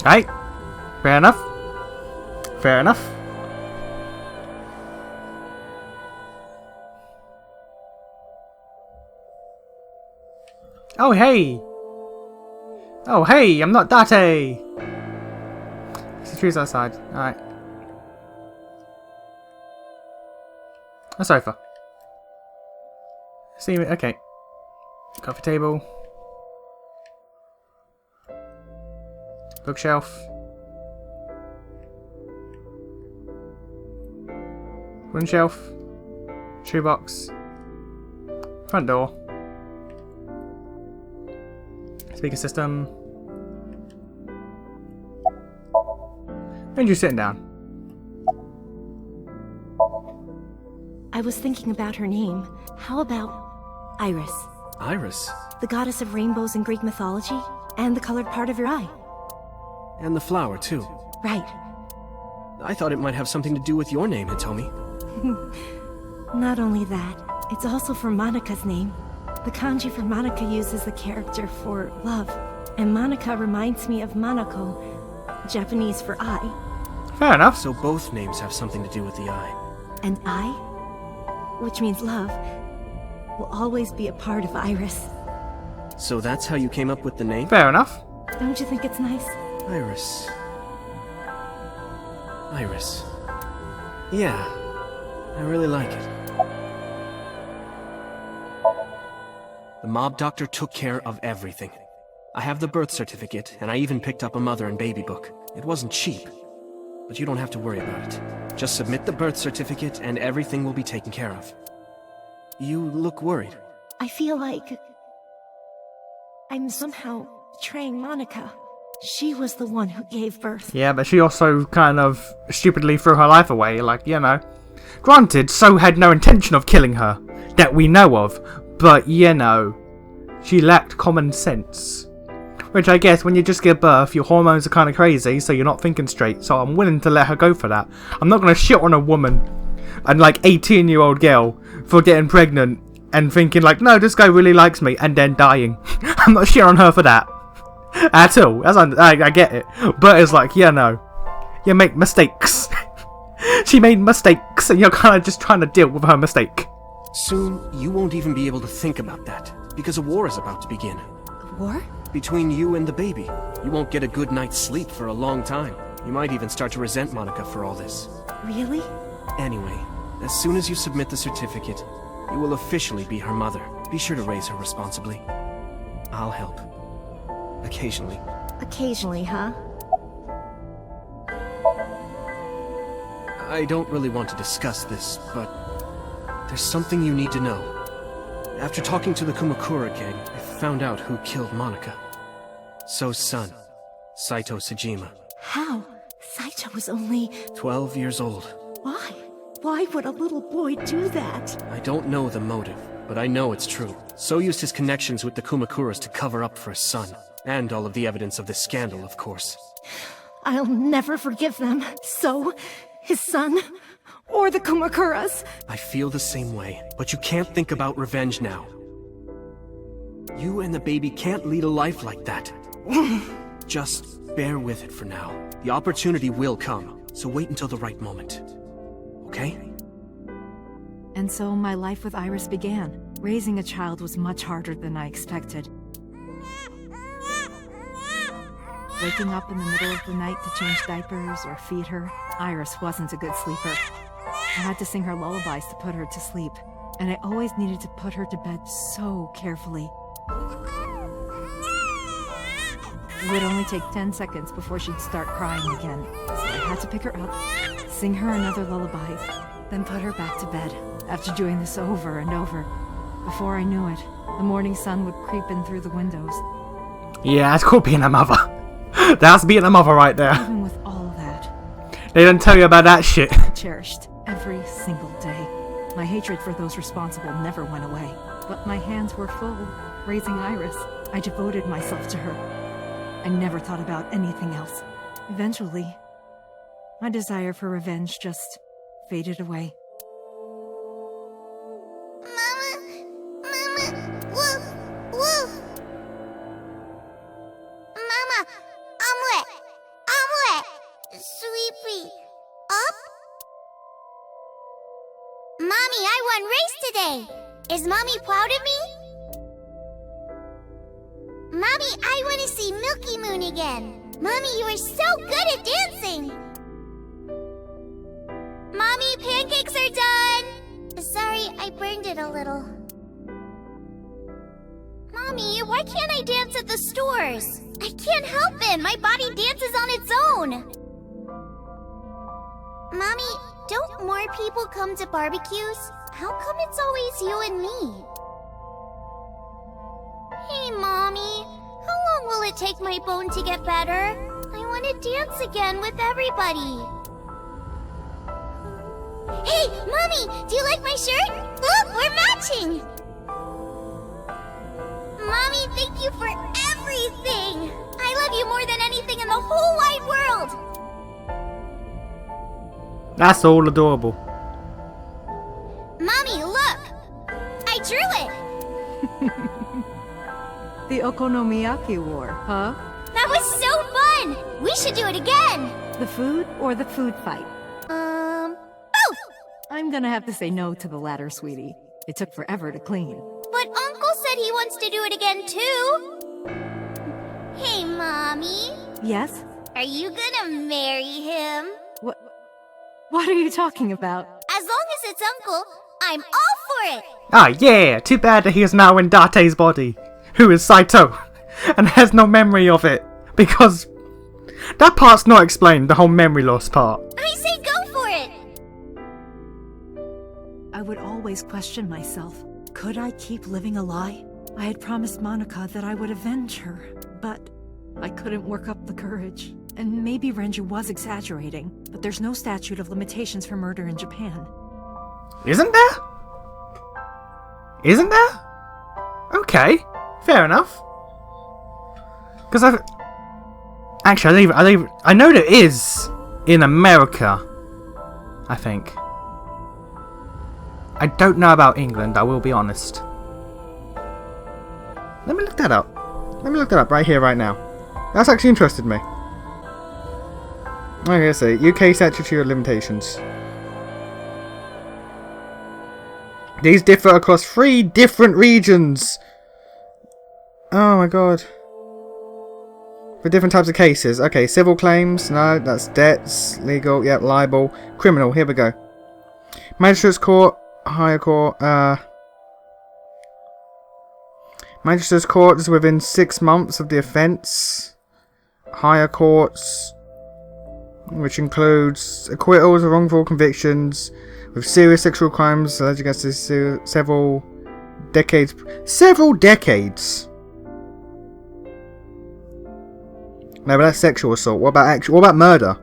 Hey, fair enough. Fair enough. Oh hey! Oh hey, I'm not Date! There's the trees outside. Alright. A sofa. See me, okay. Coffee table. Bookshelf. Wooden shelf. Shoebox. Front door. Speaker system. And you're sitting down. I was thinking about her name. How about Iris? Iris? The goddess of rainbows in Greek mythology, and the colored part of your eye. And the flower, too. Right. I thought it might have something to do with your name, Hitomi. Not only that, it's also for Monika's name. The kanji for Monika uses the character for love, and Monika reminds me of Monoko, Japanese for eye. Fair enough. So both names have something to do with the eye. And eye, which means love, will always be a part of Iris. So that's how you came up with the name? Fair enough. Don't you think it's nice? Iris. Iris. Yeah, I really like it. The mob doctor took care of everything. I have the birth certificate, and I even picked up a mother and baby book. It wasn't cheap, but you don't have to worry about it. Just submit the birth certificate, and everything will be taken care of. You look worried. I feel like I'm somehow betraying Monika. She was the one who gave birth. Yeah, but she also kind of stupidly threw her life away, like, you know. Granted, So had no intention of killing her, that we know of, but, you know, she lacked common sense. Which I guess when you just give birth, your hormones are kind of crazy, so you're not thinking straight, so I'm willing to let her go for that. I'm not going to shit on a woman, and like 18-year-old girl, for getting pregnant, and thinking like, no, this guy really likes me, and then dying. I'm not shitting on her for that. At all. I get it. But it's like, yeah, no. You make mistakes. She made mistakes, and you're kind of just trying to deal with her mistake. Soon, you won't even be able to think about that, because a war is about to begin. A war? Between you and the baby. You won't get a good night's sleep for a long time. You might even start to resent Monika for all this. Really? Anyway, as soon as you submit the certificate, you will officially be her mother. Be sure to raise her responsibly. I'll help. Occasionally. Occasionally, huh? I don't really want to discuss this, but there's something you need to know. After talking to the Kumakura gang, I found out who killed Monika. So's son, Saito Sejima. How? Saito was only 12 years old. Why? Why would a little boy do that? I don't know the motive, but I know it's true. So used his connections with the Kumakuras to cover up for his son. And all of the evidence of this scandal, of course. I'll never forgive them. So, his son, or the Kumakuras. I feel the same way, but you can't think about revenge now. You and the baby can't lead a life like that. Just bear with it for now. The opportunity will come, so wait until the right moment. Okay? And so my life with Iris began. Raising a child was much harder than I expected. Waking up in the middle of the night to change diapers or feed her, Iris wasn't a good sleeper. I had to sing her lullabies to put her to sleep, and I always needed to put her to bed so carefully. It would only take 10 seconds before she'd start crying again, so I had to pick her up, sing her another lullaby, then put her back to bed. After doing this over and over, before I knew it, the morning sun would creep in through the windows. Yeah, that's called being a mother. That's being a mother right there. Even with all of that, They don't tell you about that shit. cherished every single day. My hatred for those responsible never went away, but my hands were full. Raising Iris, I devoted myself to her. I never thought about anything else. Eventually, my desire for revenge just faded away. Mommy, I won race today! Is Mommy proud of me? Mommy, I want to see Milky Moon again! Mommy, you are so good at dancing! Mommy, pancakes are done! Sorry, I burned it a little. Mommy, why can't I dance at the stores? I can't help it! My body dances on its own! Mommy, don't more people come to barbecues? How come it's always you and me? Hey, Mommy. How long will it take my bone to get better? I want to dance again with everybody. Hey, Mommy! Do you like my shirt? Look, we're matching! Mommy, thank you for everything! I love you more than anything in the whole wide world! That's all adorable. Mommy, look! I drew it! The Okonomiyaki War, huh? That was so fun! We should do it again! The food or the food fight? Both! I'm gonna have to say no to the latter, sweetie. It took forever to clean. But Uncle said he wants to do it again, too! Hey, Mommy. Yes? Are you gonna marry him? What are you talking about? As long as it's Uncle, I'm all for it! Ah, yeah! Too bad that he is now in Date's body, who is Saito, and has no memory of it, because that part's not explained, the whole memory loss part. I say go for it! I would always question myself. Could I keep living a lie? I had promised Monica that I would avenge her, but I couldn't work up the courage. And maybe Renju was exaggerating, but there's no statute of limitations for murder in Japan. Isn't there? Isn't there? Okay, fair enough. Because I know there is in America, I think. I don't know about England, I will be honest. Let me look that up. Let me look that up right here, right now. That's actually interested me. Okay, let's see. UK statute of limitations. These differ across 3 different regions. Oh my god. For different types of cases. Okay, civil claims. No, that's debts. Legal. Yep, libel. Criminal. Here we go. Magistrates court. Higher court. Magistrates court is within 6 months of the offence. Higher courts, which includes acquittals of wrongful convictions with serious sexual crimes alleged against several decades. Several decades. No, but that's sexual assault. What about murder?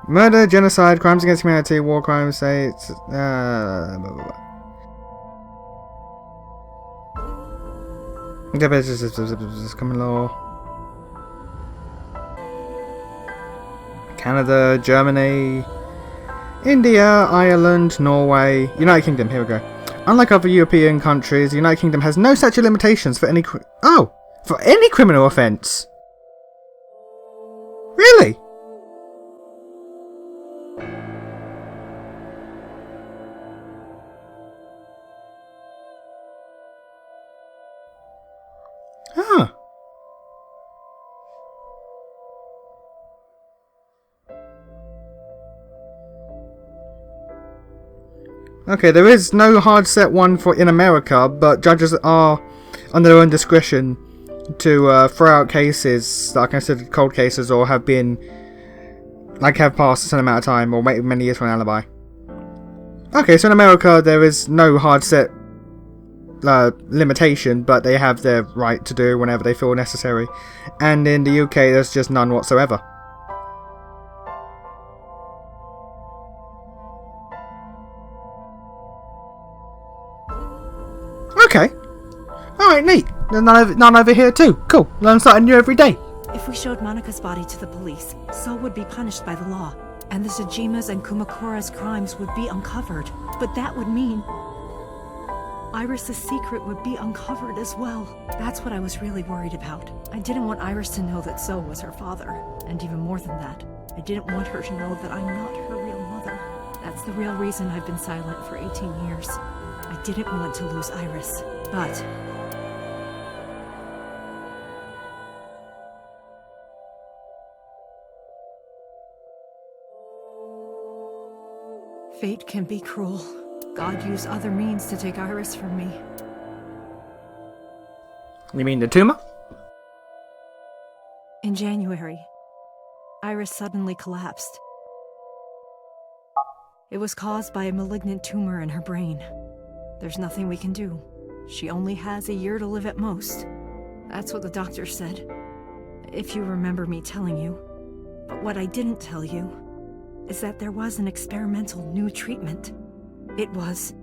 Murder, genocide, crimes against humanity, war crimes, states. Blah, blah, blah. Common law. Canada, Germany, India, Ireland, Norway, United Kingdom. Here we go. Unlike other European countries, the United Kingdom has no statute of limitations for any for any criminal offence. Really? Huh. Okay, there is no hard set one for in America, but judges are under their own discretion to throw out cases that are considered cold cases or have been, have passed a certain amount of time or many years for an alibi. Okay, so in America there is no hard set limitation, but they have their right to do whenever they feel necessary. And in the UK there's just none whatsoever. Okay. Alright, neat. There's none over here too. Cool. Learn something new every day. If we showed Monica's body to the police, So would be punished by the law, and the Tsujima's and Kumakura's crimes would be uncovered. But that would mean Iris's secret would be uncovered as well. That's what I was really worried about. I didn't want Iris to know that So was her father, and even more than that, I didn't want her to know that I'm not her real mother. That That's the real reason I've been silent for 18 years. I didn't want to lose Iris, but... Fate can be cruel. God used other means to take Iris from me. You mean the tumor? In January, Iris suddenly collapsed. It was caused by a malignant tumor in her brain. There's nothing we can do. She only has a year to live at most. That's what the doctor said. If you remember me telling you. But what I didn't tell you is that there was an experimental new treatment. It was...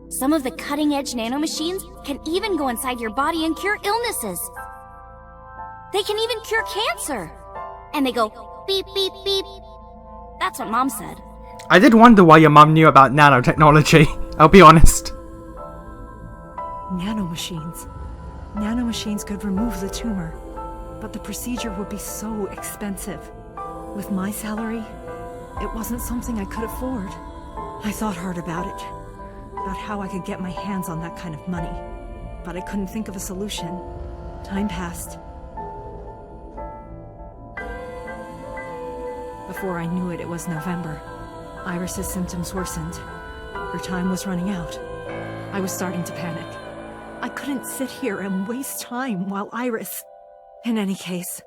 Some of the cutting-edge nanomachines can even go inside your body and cure illnesses. They can even cure cancer. And they go beep, beep, beep. That's what Mom said. I did wonder why your mum knew about nanotechnology, I'll be honest. Nanomachines. Nanomachines could remove the tumor, but the procedure would be so expensive. With my salary, it wasn't something I could afford. I thought hard about it, about how I could get my hands on that kind of money, but I couldn't think of a solution. Time passed. Before I knew it, it was November. Iris's symptoms worsened. Her time was running out. I was starting to panic. I couldn't sit here and waste time while Iris... In any case,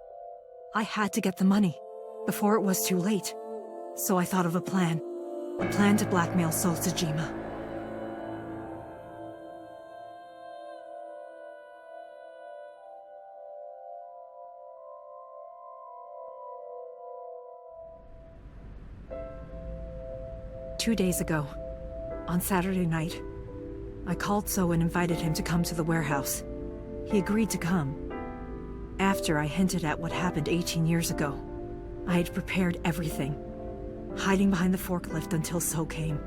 I had to get the money before it was too late. So I thought of a plan. A plan to blackmail Sol Tajima. Two days ago, on Saturday night, I called So and invited him to come to the warehouse. He agreed to come. After I hinted at what happened 18 years ago, I had prepared everything, hiding behind the forklift until So came.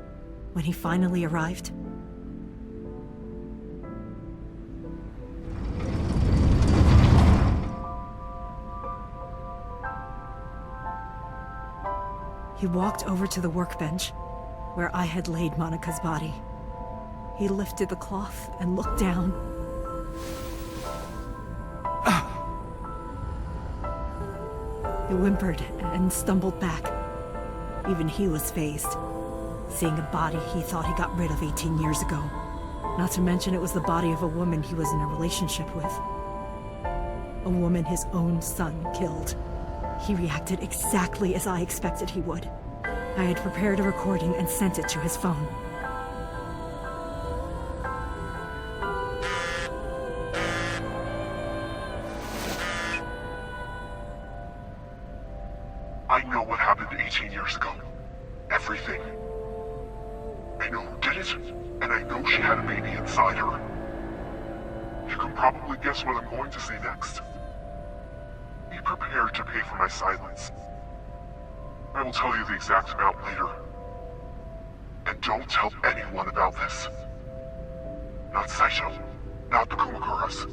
When he finally arrived, he walked over to the workbench where I had laid Monica's body. He lifted the cloth and looked down. He whimpered and stumbled back. Even he was fazed, seeing a body he thought he got rid of 18 years ago. Not to mention it was the body of a woman he was in a relationship with. A woman his own son killed. He reacted exactly as I expected he would. I had prepared a recording and sent it to his phone. I know what happened 18 years ago. Everything. I know who did it, and I know she had a baby inside her. You can probably guess what I'm going to say next. Be prepared to pay for my silence. I will tell you the exact amount later. And don't tell anyone about this. Not Saito. Not the Kumakuras.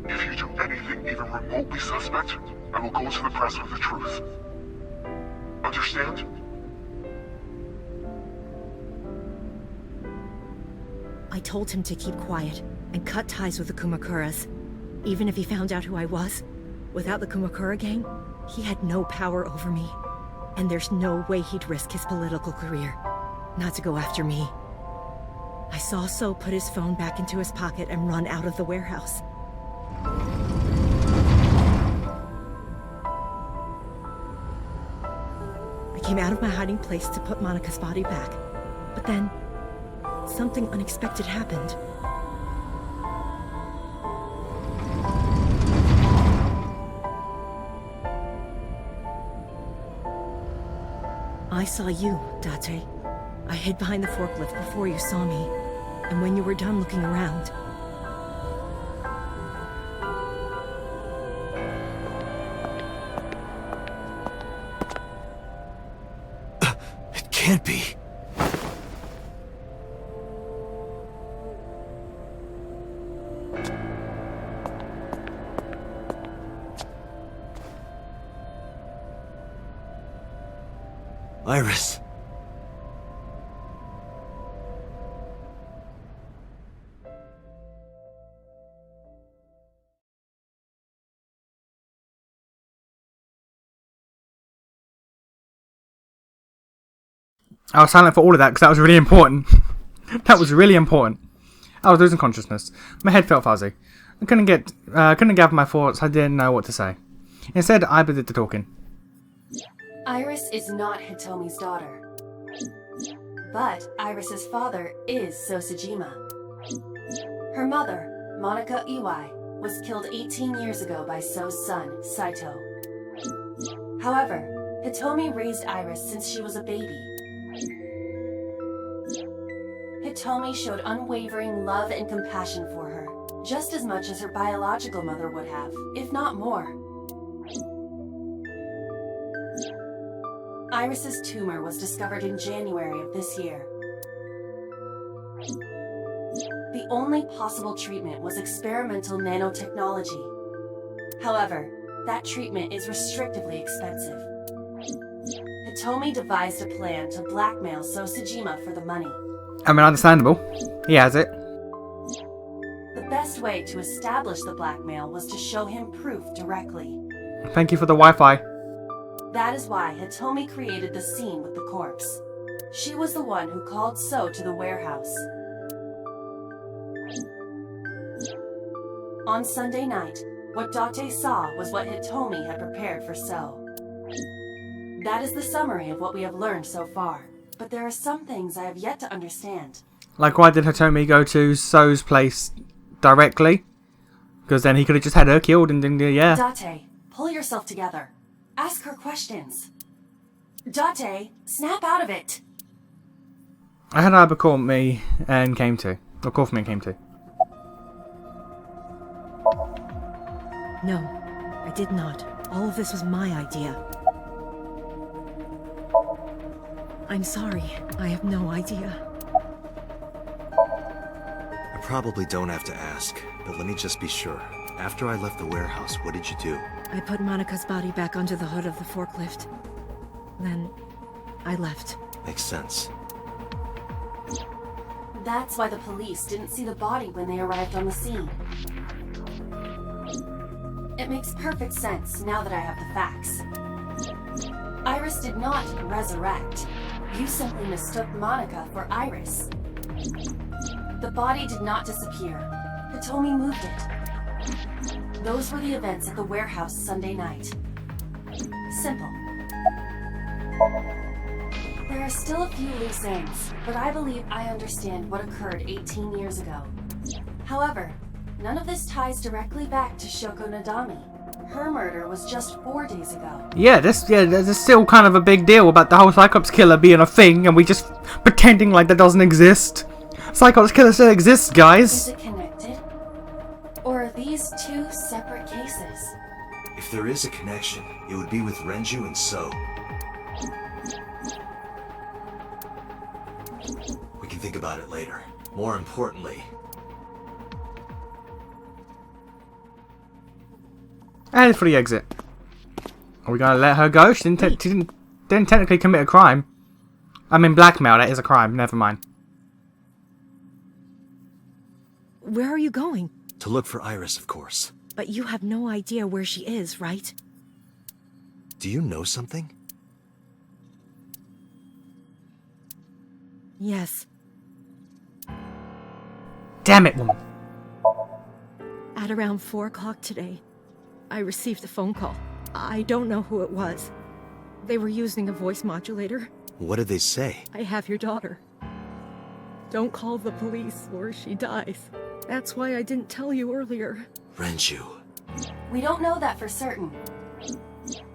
If you do anything even remotely suspect, I will go to the press with the truth. Understand? I told him to keep quiet and cut ties with the Kumakuras. Even if he found out who I was, without the Kumakura gang, he had no power over me. And there's no way he'd risk his political career, not to go after me. I saw So put his phone back into his pocket and run out of the warehouse. I came out of my hiding place to put Monica's body back, but then something unexpected happened. I saw you, Date. I hid behind the forklift before you saw me, and when you were done looking around, It can't be. Iris. I was silent for all of that because that was really important. That was really important. I was losing consciousness. My head felt fuzzy. I couldn't gather my thoughts. I didn't know what to say. Instead, I did the talking. Iris is not Hitomi's daughter. But Iris's father is Sosajima. Her mother, Monica Iwai, was killed 18 years ago by So's son, Saito. However, Hitomi raised Iris since she was a baby. Hitomi showed unwavering love and compassion for her, just as much as her biological mother would have, if not more. Iris's tumor was discovered in January of this year. The only possible treatment was experimental nanotechnology. However, that treatment is restrictively expensive. Hitomi devised a plan to blackmail Sosajima for the money. I mean, understandable. He has it. The best way to establish the blackmail was to show him proof directly. Thank you for the Wi-Fi. That is why Hitomi created the scene with the corpse. She was the one who called So to the warehouse. On Sunday night, what Date saw was what Hitomi had prepared for So. That is the summary of what we have learned so far, but there are some things I have yet to understand. Like, why did Hitomi go to So's place directly? Because then he could have just had her killed and then, yeah. Date, pull yourself together. Ask her questions. Date, snap out of it. I had Iber call me and came to. Or call for me and came to. No, I did not. All of this was my idea. I'm sorry. I have no idea. I probably don't have to ask, but let me just be sure. After I left the warehouse, what did you do? I put Monica's body back onto the hood of the forklift. Then, I left. Makes sense. That's why the police didn't see the body when they arrived on the scene. It makes perfect sense now that I have the facts. Iris did not resurrect. You simply mistook Monica for Iris. The body did not disappear. Hitomi moved it. Those were the events at the warehouse Sunday night. Simple. There are still a few loose ends, but I believe I understand what occurred 18 years ago. However, none of this ties directly back to Shoko Nadami. Her murder was just 4 days ago. Yeah, there's still kind of a big deal about the whole Cyclops killer being a thing, and we just pretending like that doesn't exist. Cyclops killer still exists, guys. Is it connected? Or are these two separate cases? If there is a connection, it would be with Renju and So. We can think about it later. More importantly... And for the exit. Are we gonna let her go? She didn't technically commit a crime. I mean, blackmail, that is a crime. Never mind. Where are you going? To look for Iris, of course. But you have no idea where she is, right? Do you know something? Yes. Damn it, woman. At around 4 o'clock today, I received a phone call. I don't know who it was. They were using a voice modulator. What did they say? I have your daughter. Don't call the police or she dies. That's why I didn't tell you earlier. Renju. We don't know that for certain.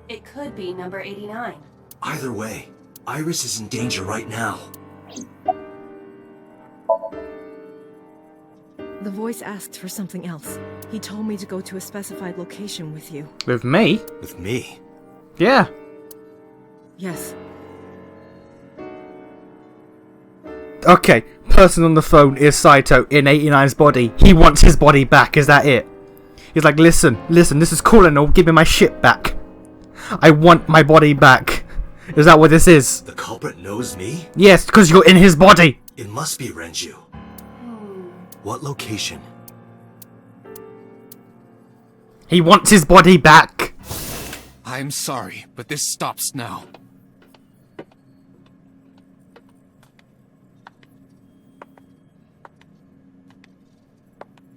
It could be number 89. Either way, Iris is in danger right now. The voice asked for something else. He told me to go to a specified location with you. With me? With me? Yeah. Yes. Okay, person on the phone is Saito in 89's body. He wants his body back, is that it? He's like, listen, this is cool and all, give me my shit back. I want my body back. Is that what this is? The culprit knows me? Yes, because you're in his body. It must be Renju. What location? He wants his body back. I'm sorry, but this stops now.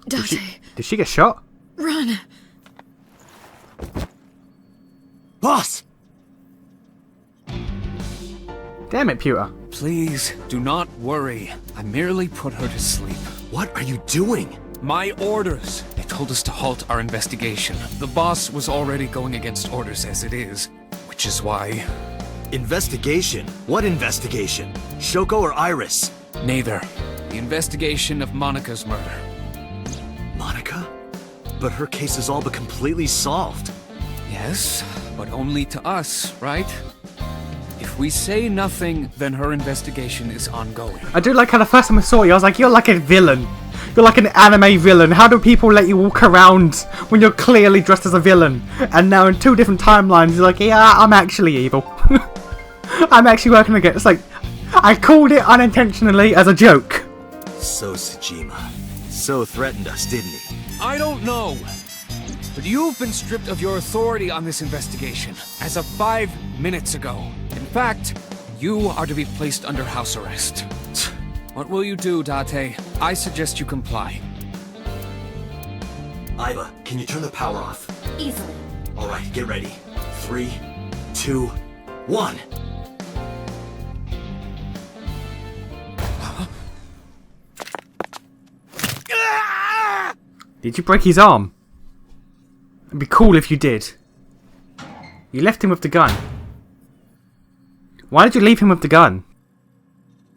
Date, Did she get shot? run! Boss! Damn it, Pewter. Please, do not worry. I merely put her to sleep. What are you doing? My orders! They told us to halt our investigation. The boss was already going against orders as it is, which is why... Investigation? What investigation? Shoko or Iris? Neither. The investigation of Monika's murder. Monica? But her case is all but completely solved. Yes, but only to us, right? If we say nothing, then her investigation is ongoing. I do like how the first time I saw you, I was like, you're like a villain. You're like an anime villain. How do people let you walk around when you're clearly dressed as a villain? And now in 2 different timelines, you're like, yeah, I'm actually evil. I'm actually working against. It's like, I called it unintentionally as a joke. So Sejima. So threatened us, didn't he? I don't know. But you've been stripped of your authority on this investigation as of 5 minutes ago. In fact, you are to be placed under house arrest. What will you do, Date? I suggest you comply. Iva, can you turn the power off? Easily. Alright, get ready. 3, 2, 1. Did you break his arm? It'd be cool if you did. You left him with the gun. Why did you leave him with the gun?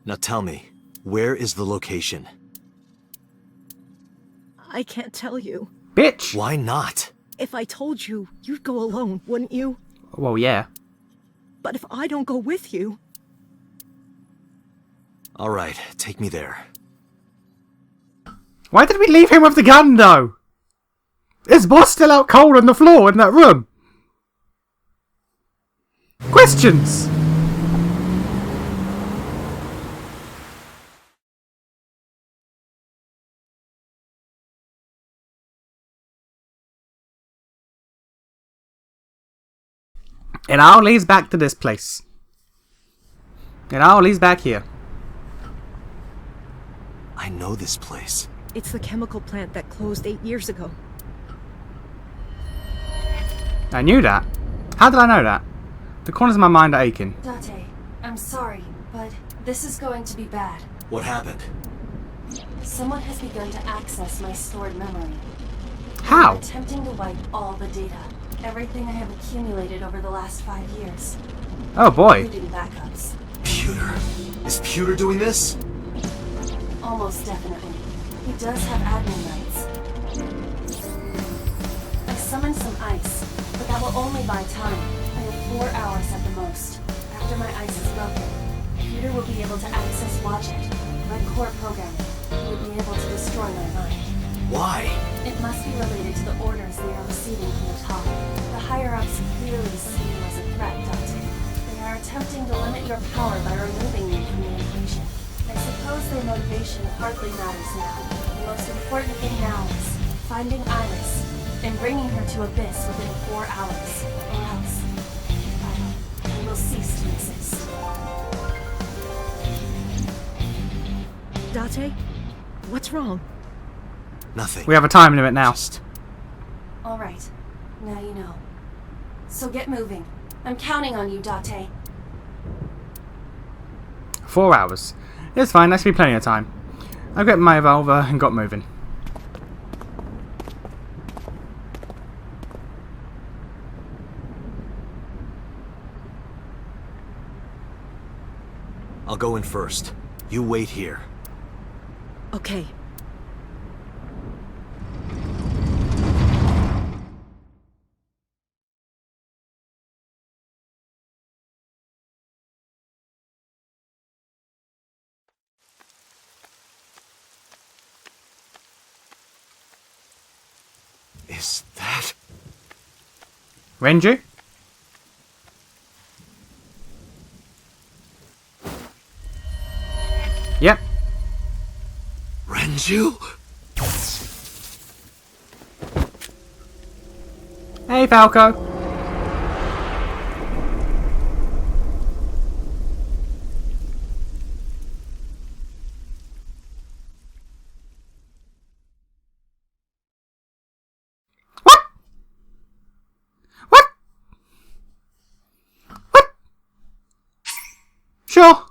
Now tell me, where is the location? I can't tell you. Bitch! Why not? If I told you, you'd go alone, wouldn't you? Well, yeah. But if I don't go with you... Alright, take me there. Why did we leave him with the gun, though? Is boss still out cold on the floor in that room? Questions! It all leads back to this place. It all leads back here. I know this place. It's the chemical plant that closed 8 years ago. I knew that. How did I know that? The corners of my mind are aching. Date, I'm sorry, but this is going to be bad. What happened? Someone has begun to access my stored memory. How? They're attempting to wipe all the data. Everything I have accumulated over the last 5 years. Oh boy. Including backups. Pewter? Is Pewter doing this? Almost definitely. He does have admin rights. I summoned some ice, but that will only buy time. I have 4 hours at the most. After my ice is melted, Peter will be able to access Watchet, my core programming. He will be able to destroy my mind. Why? It must be related to the orders they are receiving from the top. The higher-ups clearly see you as a threat, Doctor. They are attempting to limit your power by removing you from the equation. I suppose their motivation hardly matters now. The most important thing now is finding Iris and bringing her to Abyss within 4 hours, or else I will cease to exist. Date? What's wrong? Nothing. We have a time limit now. All right, now you know. So get moving. I'm counting on you, Date. 4 hours. It's fine, that should be plenty of time. I got my revolver and got moving. I'll go in first. You wait here. Okay. Is that... Renju? Renju? Hey, Falco. What? What? What? Sure.